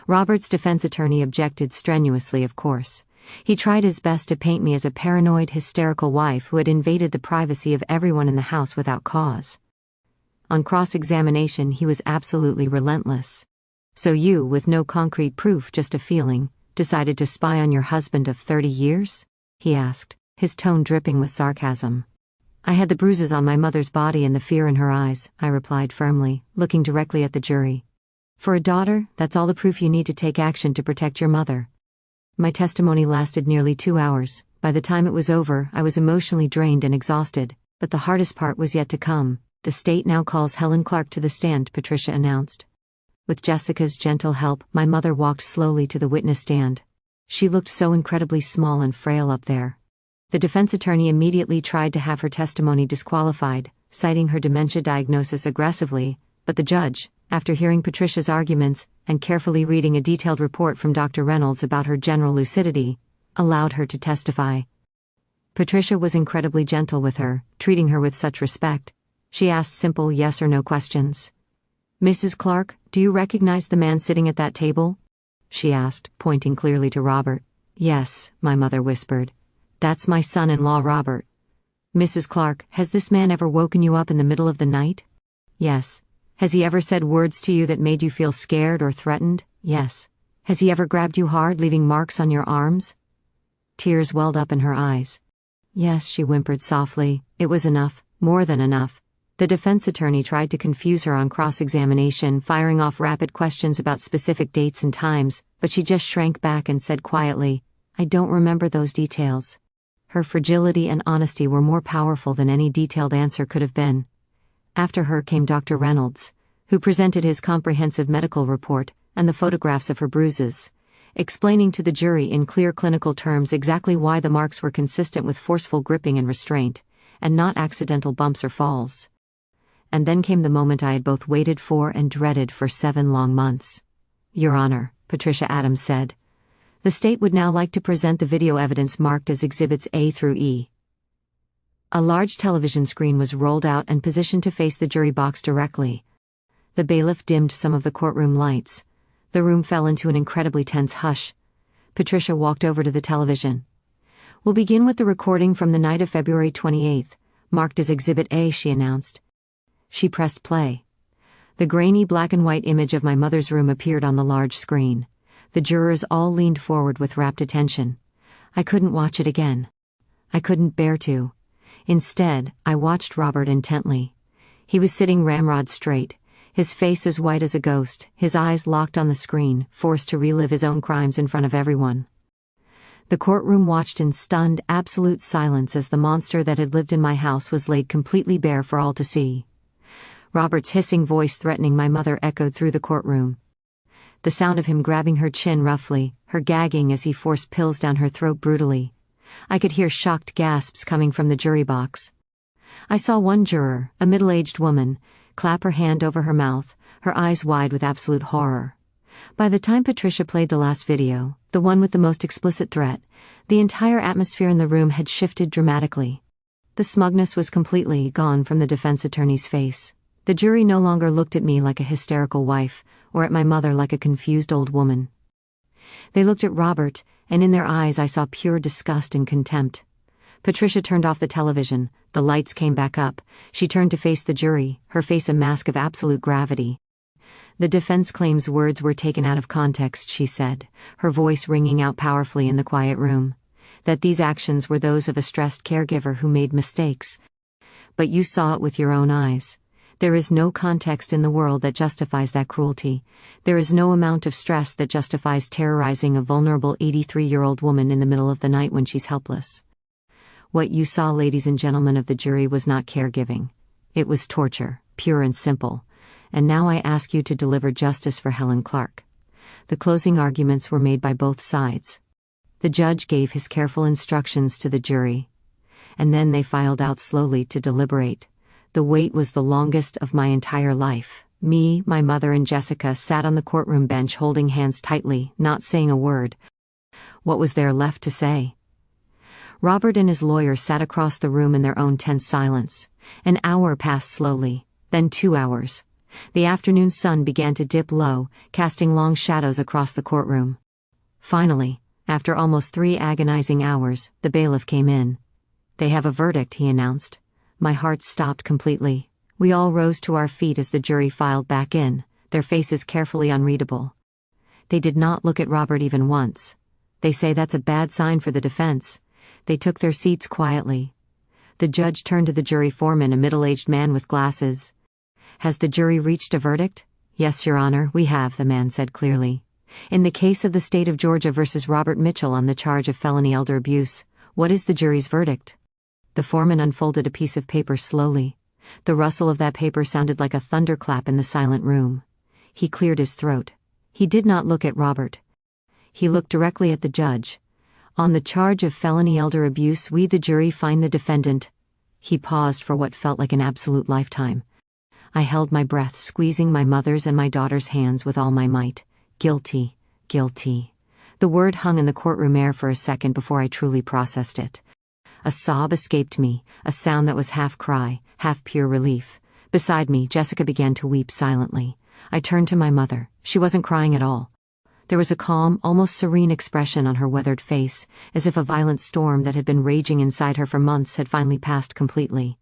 Robert's defense attorney objected strenuously, of course. He tried his best to paint me as a paranoid, hysterical wife who had invaded the privacy of everyone in the house without cause. On cross-examination, he was absolutely relentless. "So you, with no concrete proof, just a feeling, decided to spy on your husband of 30 years? He asked, his tone dripping with sarcasm. "I had the bruises on my mother's body and the fear in her eyes," I replied firmly, looking directly at the jury. "For a daughter, that's all the proof you need to take action to protect your mother." My testimony lasted nearly 2 hours. By the time it was over, I was emotionally drained and exhausted, but the hardest part was yet to come. "The state now calls Helen Clark to the stand," Patricia announced. With Jessica's gentle help, my mother walked slowly to the witness stand. She looked so incredibly small and frail up there. The defense attorney immediately tried to have her testimony disqualified, citing her dementia diagnosis aggressively, but the judge, after hearing Patricia's arguments and carefully reading a detailed report from Dr. Reynolds about her general lucidity, allowed her to testify. Patricia was incredibly gentle with her, treating her with such respect. She asked simple yes or no questions. "Mrs. Clark, do you recognize the man sitting at that table?" she asked, pointing clearly to Robert. "Yes," my mother whispered. "That's my son-in-law, Robert." "Mrs. Clark, has this man ever woken you up in the middle of the night?" "Yes." "Has he ever said words to you that made you feel scared or threatened?" "Yes." "Has he ever grabbed you hard, leaving marks on your arms?" Tears welled up in her eyes. "Yes," she whimpered softly. It was enough, more than enough. The defense attorney tried to confuse her on cross-examination, firing off rapid questions about specific dates and times, but she just shrank back and said quietly, "I don't remember those details." Her fragility and honesty were more powerful than any detailed answer could have been. After her came Dr. Reynolds, who presented his comprehensive medical report and the photographs of her bruises, explaining to the jury in clear clinical terms exactly why the marks were consistent with forceful gripping and restraint, and not accidental bumps or falls. And then came the moment I had both waited for and dreaded for 7 long months. "Your Honor," Patricia Adams said, "the state would now like to present the video evidence marked as Exhibits A through E." A large television screen was rolled out and positioned to face the jury box directly. The bailiff dimmed some of the courtroom lights. The room fell into an incredibly tense hush. Patricia walked over to the television. "We'll begin with the recording from the night of February 28th, marked as Exhibit A," she announced. She pressed play. The grainy black and white image of my mother's room appeared on the large screen. The jurors all leaned forward with rapt attention. I couldn't watch it again. I couldn't bear to. Instead, I watched Robert intently. He was sitting ramrod straight, his face as white as a ghost, his eyes locked on the screen, forced to relive his own crimes in front of everyone. The courtroom watched in stunned, absolute silence as the monster that had lived in my house was laid completely bare for all to see. Robert's hissing voice threatening my mother echoed through the courtroom. The sound of him grabbing her chin roughly, her gagging as he forced pills down her throat brutally. I could hear shocked gasps coming from the jury box. I saw one juror, a middle-aged woman, clap her hand over her mouth, her eyes wide with absolute horror. By the time Patricia played the last video, the one with the most explicit threat, the entire atmosphere in the room had shifted dramatically. The smugness was completely gone from the defense attorney's face. The jury no longer looked at me like a hysterical wife, or at my mother like a confused old woman. They looked at Robert, and in their eyes I saw pure disgust and contempt. Patricia turned off the television, the lights came back up, she turned to face the jury, her face a mask of absolute gravity. The defense claims words were taken out of context, she said, her voice ringing out powerfully in the quiet room. That these actions were those of a stressed caregiver who made mistakes. But you saw it with your own eyes. There is no context in the world that justifies that cruelty. There is no amount of stress that justifies terrorizing a vulnerable 83-year-old woman in the middle of the night when she's helpless. What you saw, ladies and gentlemen of the jury, was not caregiving. It was torture, pure and simple. And now I ask you to deliver justice for Helen Clark. The closing arguments were made by both sides. The judge gave his careful instructions to the jury. And then they filed out slowly to deliberate. The wait was the longest of my entire life. Me, my mother, and Jessica sat on the courtroom bench holding hands tightly, not saying a word. What was there left to say? Robert and his lawyer sat across the room in their own tense silence. An hour passed slowly, then 2 hours. The afternoon sun began to dip low, casting long shadows across the courtroom. Finally, after almost 3 agonizing hours, the bailiff came in. "They have a verdict," he announced. My heart stopped completely. We all rose to our feet as the jury filed back in, their faces carefully unreadable. They did not look at Robert even once. They say that's a bad sign for the defense. They took their seats quietly. The judge turned to the jury foreman, a middle-aged man with glasses. "Has the jury reached a verdict?" "Yes, Your Honor, we have," the man said clearly. "In the case of the state of Georgia versus Robert Mitchell on the charge of felony elder abuse, what is the jury's verdict?" The foreman unfolded a piece of paper slowly. The rustle of that paper sounded like a thunderclap in the silent room. He cleared his throat. He did not look at Robert. He looked directly at the judge. "On the charge of felony elder abuse, we the jury find the defendant." He paused for what felt like an absolute lifetime. I held my breath, squeezing my mother's and my daughter's hands with all my might. Guilty, guilty. The word hung in the courtroom air for a second before I truly processed it. A sob escaped me, a sound that was half cry, half pure relief. Beside me, Jessica began to weep silently. I turned to my mother. She wasn't crying at all. There was a calm, almost serene expression on her weathered face, as if a violent storm that had been raging inside her for months had finally passed completely.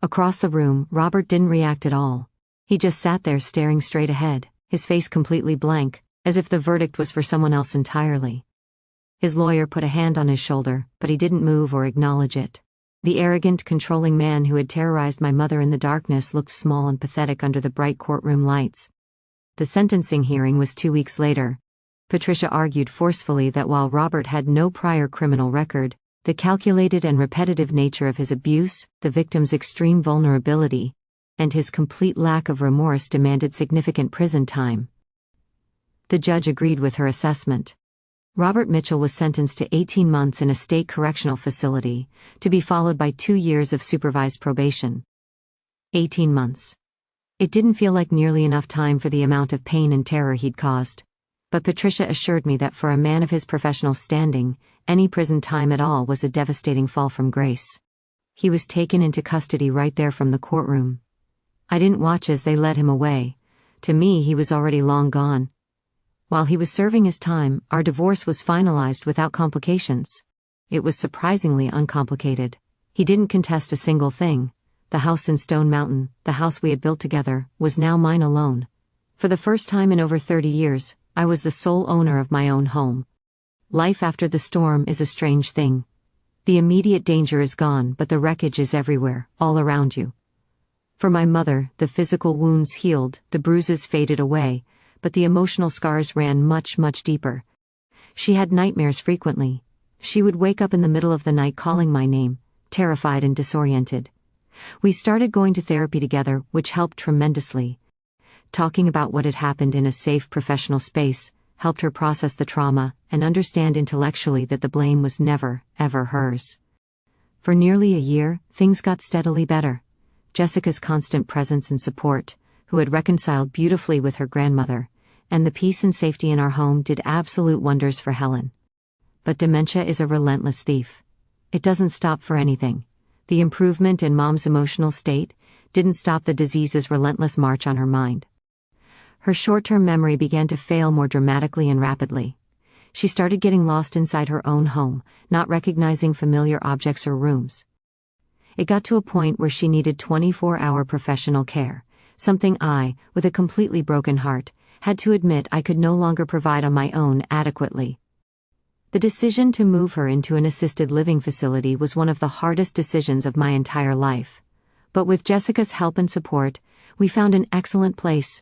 Across the room, Robert didn't react at all. He just sat there staring straight ahead, his face completely blank, as if the verdict was for someone else entirely. His lawyer put a hand on his shoulder, but he didn't move or acknowledge it. The arrogant, controlling man who had terrorized my mother in the darkness looked small and pathetic under the bright courtroom lights. The sentencing hearing was 2 weeks later. Patricia argued forcefully that while Robert had no prior criminal record, the calculated and repetitive nature of his abuse, the victim's extreme vulnerability, and his complete lack of remorse demanded significant prison time. The judge agreed with her assessment. Robert Mitchell was sentenced to 18 months in a state correctional facility, to be followed by 2 years of supervised probation. 18 months. It didn't feel like nearly enough time for the amount of pain and terror he'd caused. But Patricia assured me that for a man of his professional standing, any prison time at all was a devastating fall from grace. He was taken into custody right there from the courtroom. I didn't watch as they led him away. To me, he was already long gone. While he was serving his time, our divorce was finalized without complications. It was surprisingly uncomplicated. He didn't contest a single thing. The house in Stone Mountain, the house we had built together, was now mine alone. For the first time in over 30 years, I was the sole owner of my own home. Life after the storm is a strange thing. The immediate danger is gone, but the wreckage is everywhere, all around you. For my mother, the physical wounds healed, the bruises faded away, but the emotional scars ran much, much deeper. She had nightmares frequently. She would wake up in the middle of the night calling my name, terrified and disoriented. We started going to therapy together, which helped tremendously. Talking about what had happened in a safe professional space helped her process the trauma and understand intellectually that the blame was never, ever hers. For nearly a year, things got steadily better. Jessica's constant presence and support, who had reconciled beautifully with her grandmother, and the peace and safety in our home did absolute wonders for Helen. But dementia is a relentless thief. It doesn't stop for anything. The improvement in Mom's emotional state didn't stop the disease's relentless march on her mind. Her short-term memory began to fail more dramatically and rapidly. She started getting lost inside her own home, not recognizing familiar objects or rooms. It got to a point where she needed 24-hour professional care, something I, with a completely broken heart, had to admit I could no longer provide on my own adequately. The decision to move her into an assisted living facility was one of the hardest decisions of my entire life. But with Jessica's help and support, we found an excellent place.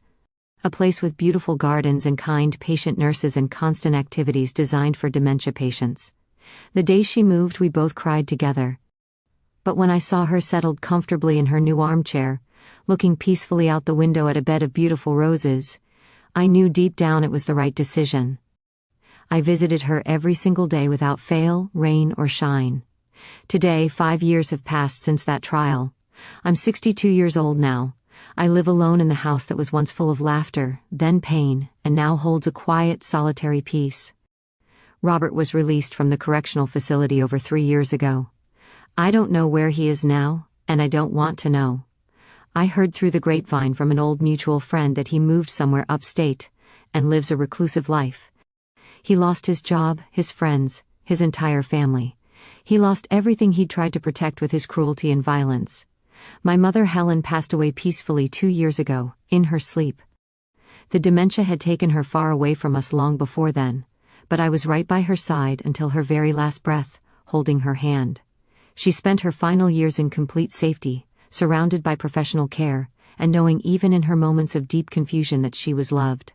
A place with beautiful gardens and kind patient nurses and constant activities designed for dementia patients. The day she moved, we both cried together. But when I saw her settled comfortably in her new armchair, looking peacefully out the window at a bed of beautiful roses, I knew deep down it was the right decision. I visited her every single day without fail, rain or shine. Today, 5 years have passed since that trial. I'm 62 years old now. I live alone in the house that was once full of laughter, then pain, and now holds a quiet, solitary peace. Robert was released from the correctional facility over 3 years ago. I don't know where he is now, and I don't want to know. I heard through the grapevine from an old mutual friend that he moved somewhere upstate, and lives a reclusive life. He lost his job, his friends, his entire family. He lost everything he'd tried to protect with his cruelty and violence. My mother Helen passed away peacefully 2 years ago, in her sleep. The dementia had taken her far away from us long before then, but I was right by her side until her very last breath, holding her hand. She spent her final years in complete safety, surrounded by professional care, and knowing even in her moments of deep confusion that she was loved.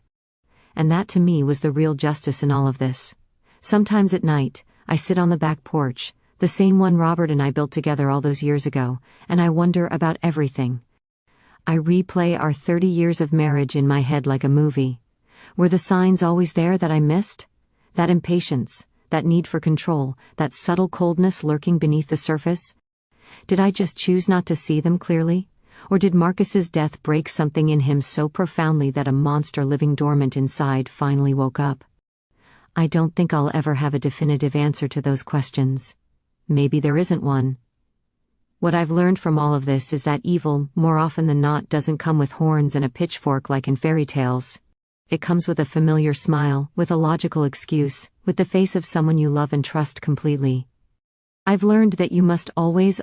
And that to me was the real justice in all of this. Sometimes at night, I sit on the back porch, the same one Robert and I built together all those years ago, and I wonder about everything. I replay our 30 years of marriage in my head like a movie. Were the signs always there that I missed? That impatience, that need for control, that subtle coldness lurking beneath the surface? Did I just choose not to see them clearly? Or did Marcus's death break something in him so profoundly that a monster living dormant inside finally woke up? I don't think I'll ever have a definitive answer to those questions. Maybe there isn't one. What I've learned from all of this is that evil, more often than not, doesn't come with horns and a pitchfork like in fairy tales. It comes with a familiar smile, with a logical excuse, with the face of someone you love and trust completely. I've learned that you must always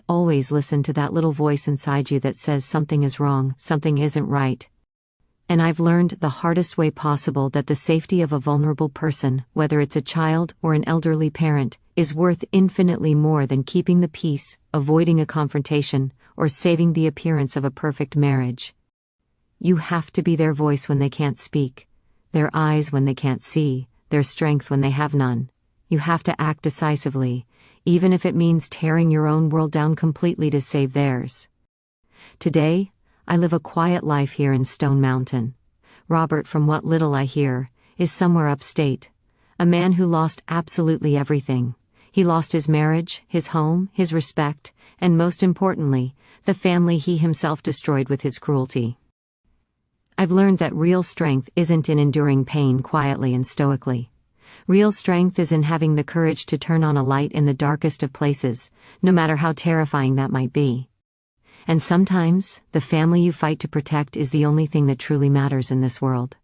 listen to that little voice inside you that says something is wrong, something isn't right. And I've learned the hardest way possible that the safety of a vulnerable person, whether it's a child or an elderly parent, is worth infinitely more than keeping the peace, avoiding a confrontation, or saving the appearance of a perfect marriage. You have to be their voice when they can't speak, their eyes when they can't see, their strength when they have none. You have to act decisively, even if it means tearing your own world down completely to save theirs. Today, I live a quiet life here in Stone Mountain. Robert, from what little I hear, is somewhere upstate. A man who lost absolutely everything. He lost his marriage, his home, his respect, and most importantly, the family he himself destroyed with his cruelty. I've learned that real strength isn't in enduring pain quietly and stoically. Real strength is in having the courage to turn on a light in the darkest of places, no matter how terrifying that might be. And sometimes, the family you fight to protect is the only thing that truly matters in this world.